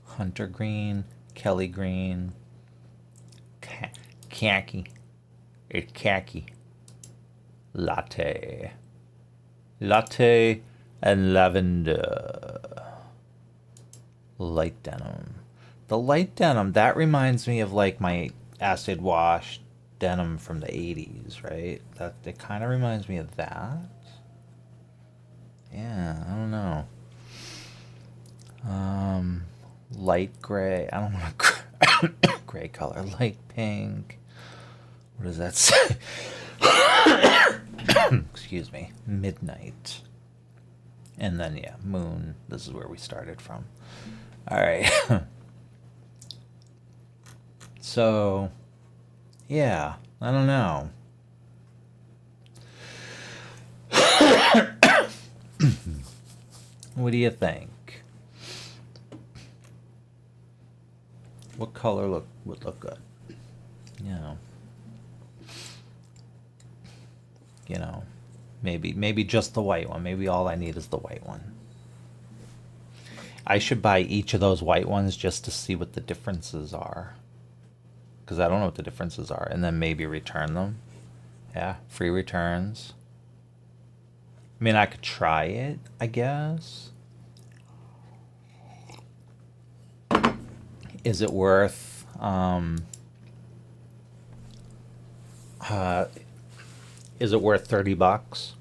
Hunter green, Kelly green, khaki. It's khaki. Latte. Latte and lavender. Light denim. The light denim, that reminds me of like my acid wash denim from the 80s, right? That it kind of reminds me of that. Yeah, I don't know. Light gray. I don't want a gray color. Light pink. What does that say? Excuse me. Midnight. And then, yeah, moon. This is where we started from. All right. So, yeah, I don't know. What do you think? What color would look good? You know, maybe just the white one. Maybe all I need is the white one. I should buy each of those white ones just to see what the differences are. Because I don't know what the differences are. And then maybe return them. Yeah, free returns. I mean, I could try it, I guess. Is it worth... is it worth $30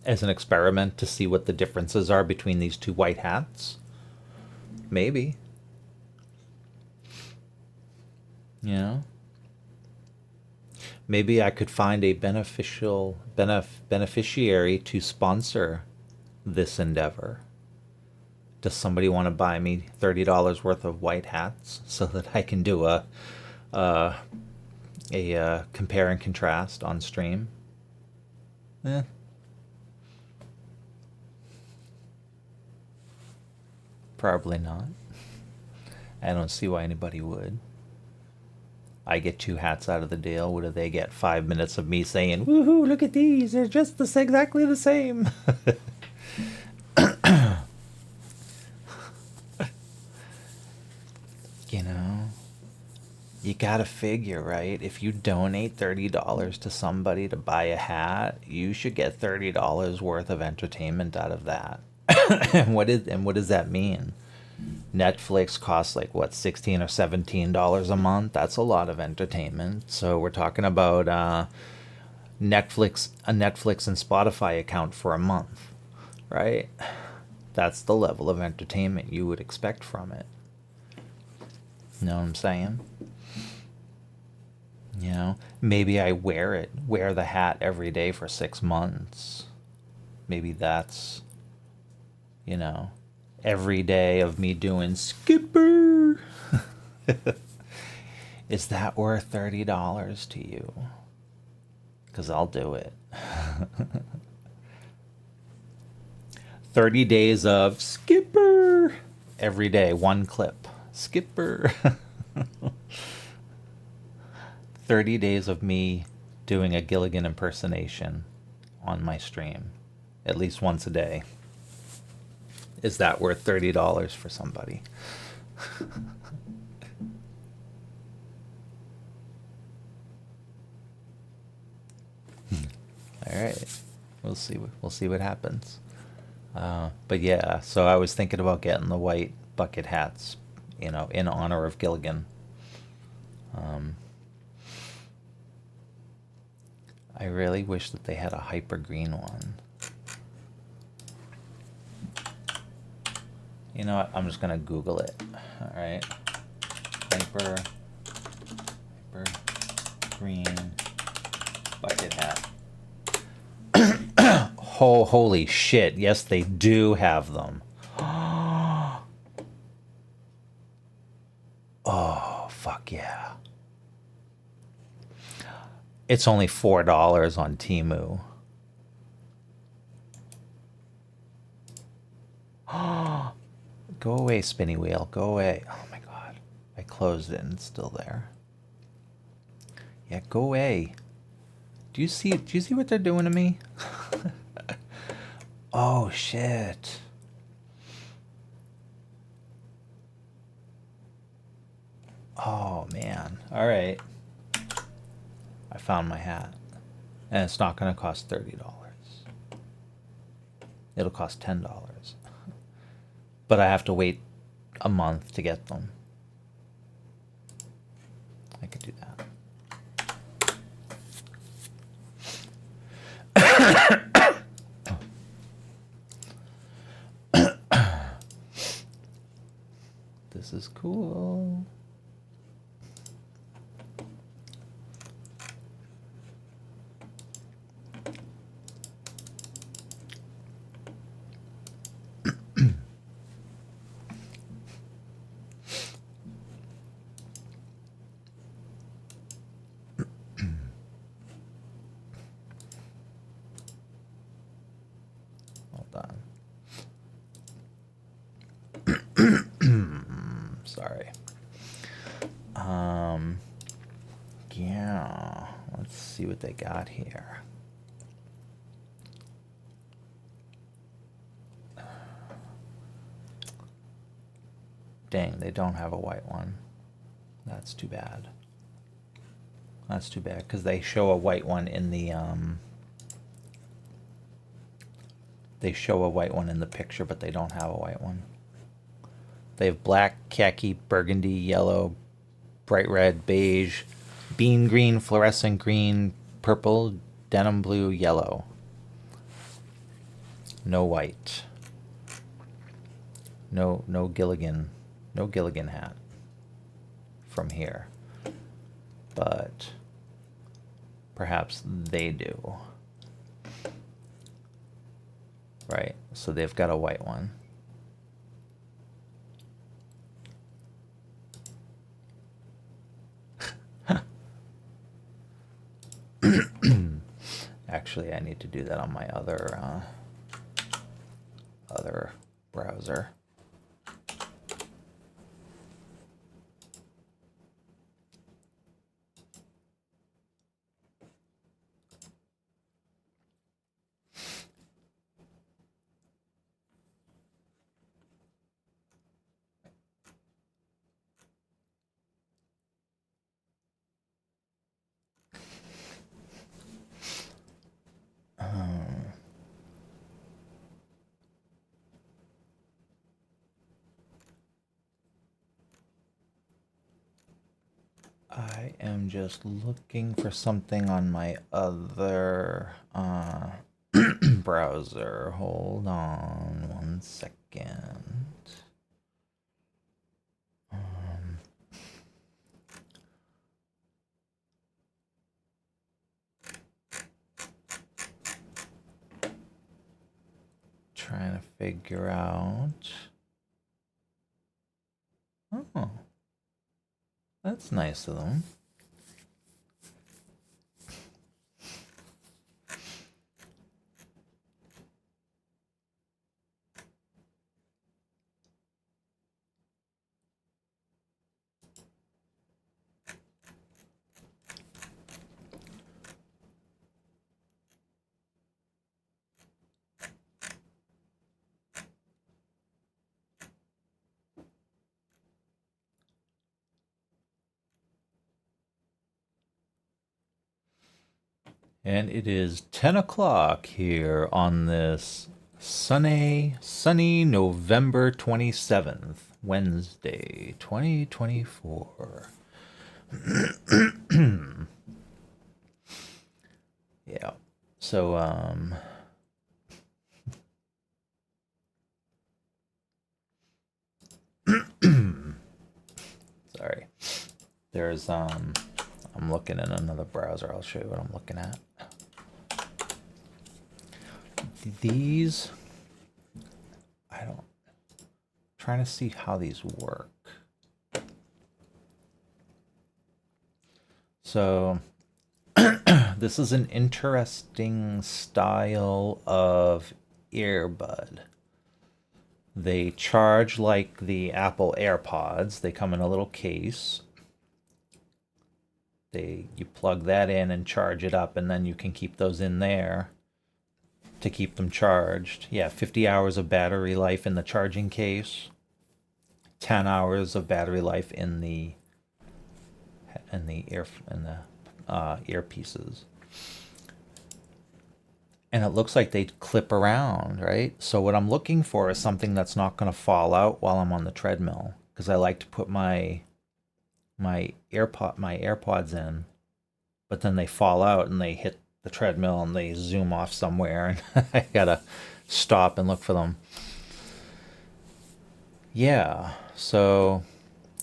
as an experiment to see what the differences are between these two white hats? Maybe. You know? Maybe I could find a beneficiary to sponsor this endeavor. Does somebody want to buy me $30 worth of white hats so that I can do a compare and contrast on stream? Probably not. I don't see why anybody would. I get 2 hats out of the deal. What do they get? 5 minutes of me saying, woohoo, look at these. They're just exactly the same. You know, you gotta figure, right? If you donate $30 to somebody to buy a hat, you should get $30 worth of entertainment out of that. And what does that mean? Netflix costs like what, $16 or $17 a month? That's a lot of entertainment. So we're talking about a Netflix and Spotify account for a month, right? That's the level of entertainment you would expect from it. You know what I'm saying? You know, maybe I wear the hat every day for 6 months. Maybe that's, you know, every day of me doing skipper. Is that worth $30 to you? Because I'll do it. 30 days of skipper. Every day, 1 clip. Skipper. 30 days of me doing a Gilligan impersonation on my stream. At least once a day. Is that worth $30 for somebody? All right, we'll see what happens. But yeah, so I was thinking about getting the white bucket hats, you know, in honor of Gilligan. I really wish that they had a hyper green one. You know what? I'm just gonna Google it. All right, hyper green bucket hat. Oh, holy shit. Yes, they do have them. Oh, fuck yeah. It's only $4 on Temu. Go away, spinny wheel. Go away. Oh my god. I closed it and it's still there. Yeah, go away. Do you see what they're doing to me? Oh shit. Oh man. All right. I found my hat. And it's not going to cost $30. It'll cost $10. But I have to wait a month to get them. I could do that. This is cool. Sorry. Yeah, let's see what they got here. Dang, they don't have a white one. That's too bad. That's too bad, because they show a white one in the they show a white one in the picture, but they don't have a white one. They have black, khaki, burgundy, yellow, bright red, beige, bean green, fluorescent green, purple, denim blue, yellow. No white. No Gilligan. No Gilligan hat from here. But perhaps they do. Right, so they've got a white one. Actually, I need to do that on my other browser. I am just looking for something on my other browser. Hold on 1 second. Trying to figure out. Oh, that's nice of them. And it is 10 o'clock here on this sunny November 27th, Wednesday, 2024. Yeah. So, sorry. There's, I'm looking in another browser. I'll show you what I'm looking at. These, trying to see how these work. So this is an interesting style of earbud. They charge like the Apple AirPods. They come in a little case. You plug that in and charge it up, and then you can keep those in there to keep them charged. Yeah, 50 hours of battery life in the charging case. 10 hours of battery life in the earpieces. And it looks like they clip around, right? So what I'm looking for is something that's not going to fall out while I'm on the treadmill, because I like to put my AirPods in, but then they fall out and they hit the treadmill and they zoom off somewhere, and I gotta stop and look for them. Yeah, so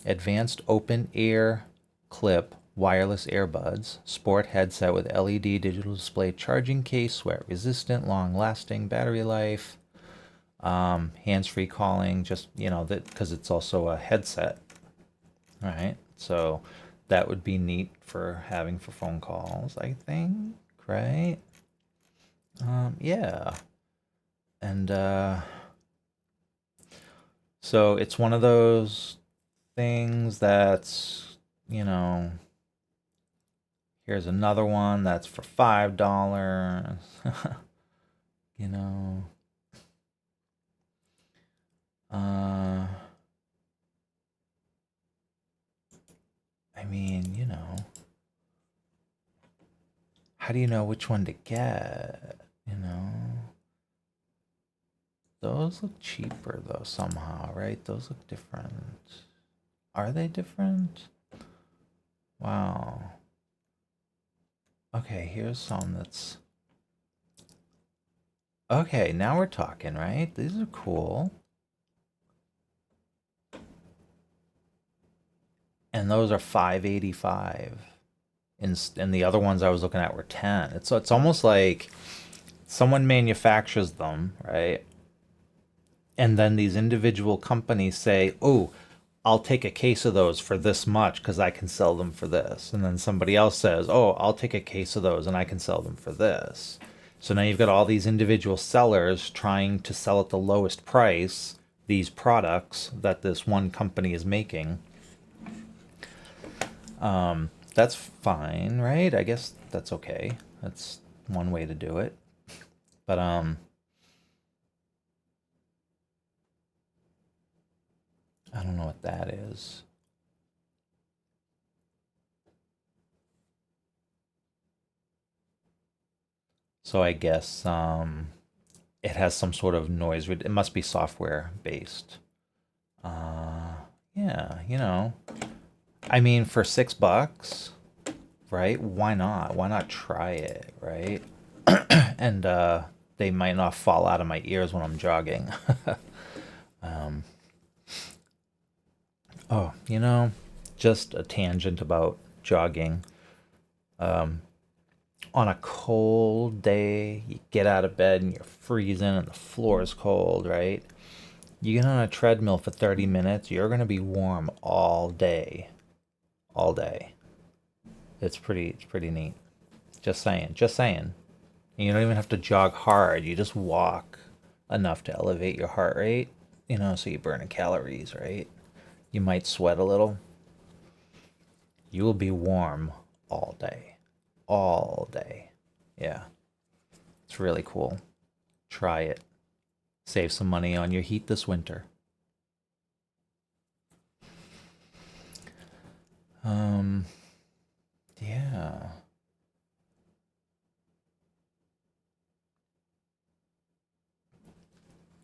advanced open ear clip wireless earbuds, sport headset with LED digital display, charging case, sweat resistant, long lasting battery life, hands-free calling, just, that because it's also a headset, right? So that would be neat for having for phone calls, I think, right? Yeah. And so it's one of those things that's, here's another one that's for $5. you know. I mean, how do you know which one to get? Those look cheaper though somehow, right? Those look different. Are they different? Wow. Okay, here's some that's... Okay, now we're talking, right? These are cool. And those are $5.85. And the other ones I was looking at were 10. It's almost like someone manufactures them, right? And then these individual companies say, "Oh, I'll take a case of those for this much because I can sell them for this." And then somebody else says, "Oh, I'll take a case of those and I can sell them for this." So now you've got all these individual sellers trying to sell at the lowest price these products that this one company is making. That's fine, right? I guess that's okay. That's one way to do it. But I don't know what that is. So I guess it has some sort of noise. It must be software based. Yeah, I mean, for $6, right? Why not? Why not try it, right? And they might not fall out of my ears when I'm jogging. Oh, just a tangent about jogging. On a cold day, you get out of bed and you're freezing and the floor is cold, right? You get on a treadmill for 30 minutes, you're going to be warm all day. All day. It's pretty neat. Just saying. Just saying. And you don't even have to jog hard. You just walk enough to elevate your heart rate, so you burn calories, right? You might sweat a little. You will be warm all day. All day. Yeah. It's really cool. Try it. Save some money on your heat this winter.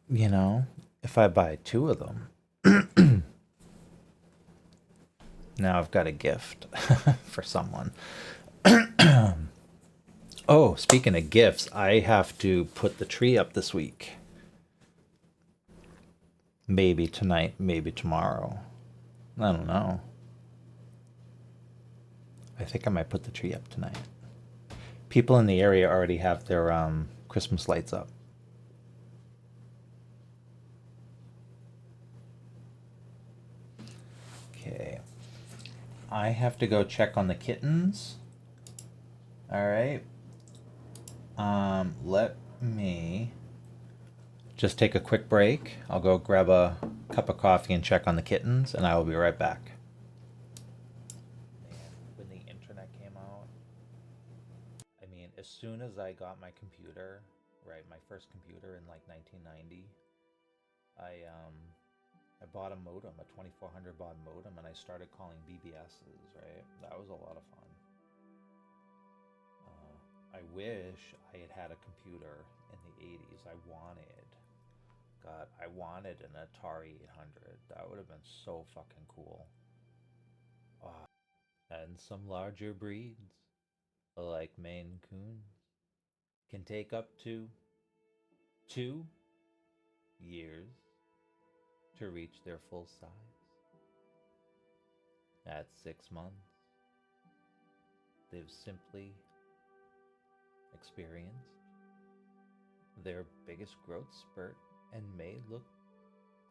Yeah. If I buy 2 of them, now I've got a gift for someone. Oh, speaking of gifts, I have to put the tree up this week. Maybe tonight, maybe tomorrow. I don't know. I think I might put the tree up tonight. People in the area already have their Christmas lights up. Okay. I have to go check on the kittens. All right. Let me just take a quick break. I'll go grab a cup of coffee and check on the kittens, and I will be right back. When the internet came out, I mean, as soon as I got my computer, right, my first computer in like 1990, I bought a modem, a 2400 baud modem, and I started calling BBSs, right? That was a lot of fun. I wish I had had a computer in the 80s. I wanted an Atari 800. That would have been so fucking cool. And some larger breeds, like Maine Coons, can take up to 2 years to reach their full size. At 6 months, they've simply experienced their biggest growth spurt and may look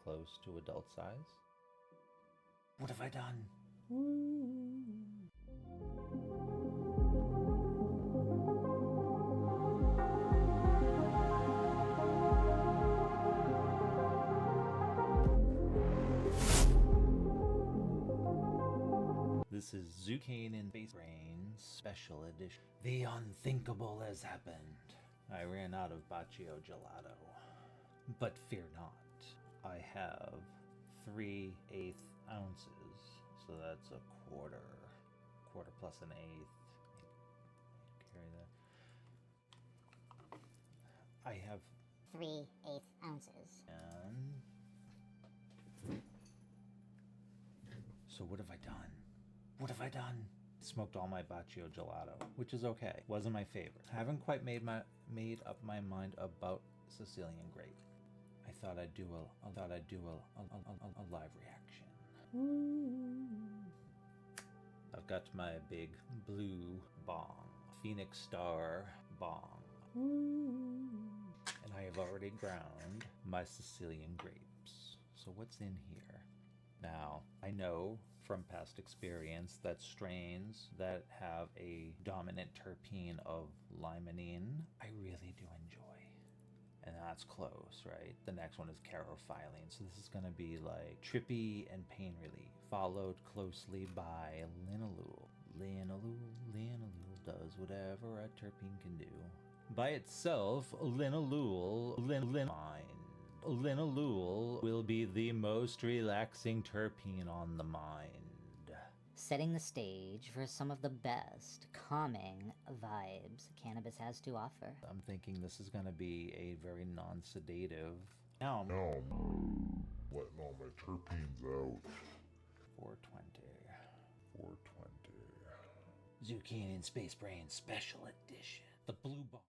close to adult size. What have I done? This is Zucchini Space Brain Special Edition. The unthinkable has happened. I ran out of Bacio Gelato. But fear not. I have 3/8 ounces. So that's a quarter plus an eighth. Carry that. I have 3/8 ounces. And so what have I done? What have I done? Smoked all my Bacio Gelato, which is okay. Wasn't my favorite. Haven't quite made up my mind about Sicilian grape. I thought I'd do a live reaction. I've got my big blue bong, Phoenix Star bong, and I have already ground my Sicilian grapes. So what's in here? Now, I know from past experience that strains that have a dominant terpene of limonene, I really do enjoy. And that's close, right? The next one is carophyllene. So this is going to be like trippy and pain relief, followed closely by linalool. Linalool does whatever a terpene can do. By itself, linalool will be the most relaxing terpene on the mind. Setting the stage for some of the best calming vibes cannabis has to offer. I'm thinking this is going to be a very non-sedative. Now, letting all my terpenes out. 420. Zucchini and Space Brain Special Edition. The blue ball.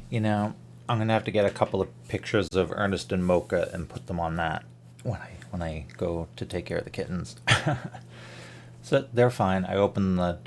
You know, I'm gonna have to get a couple of pictures of Ernest and Mocha and put them on that when I go to take care of the kittens. So they're fine. I opened the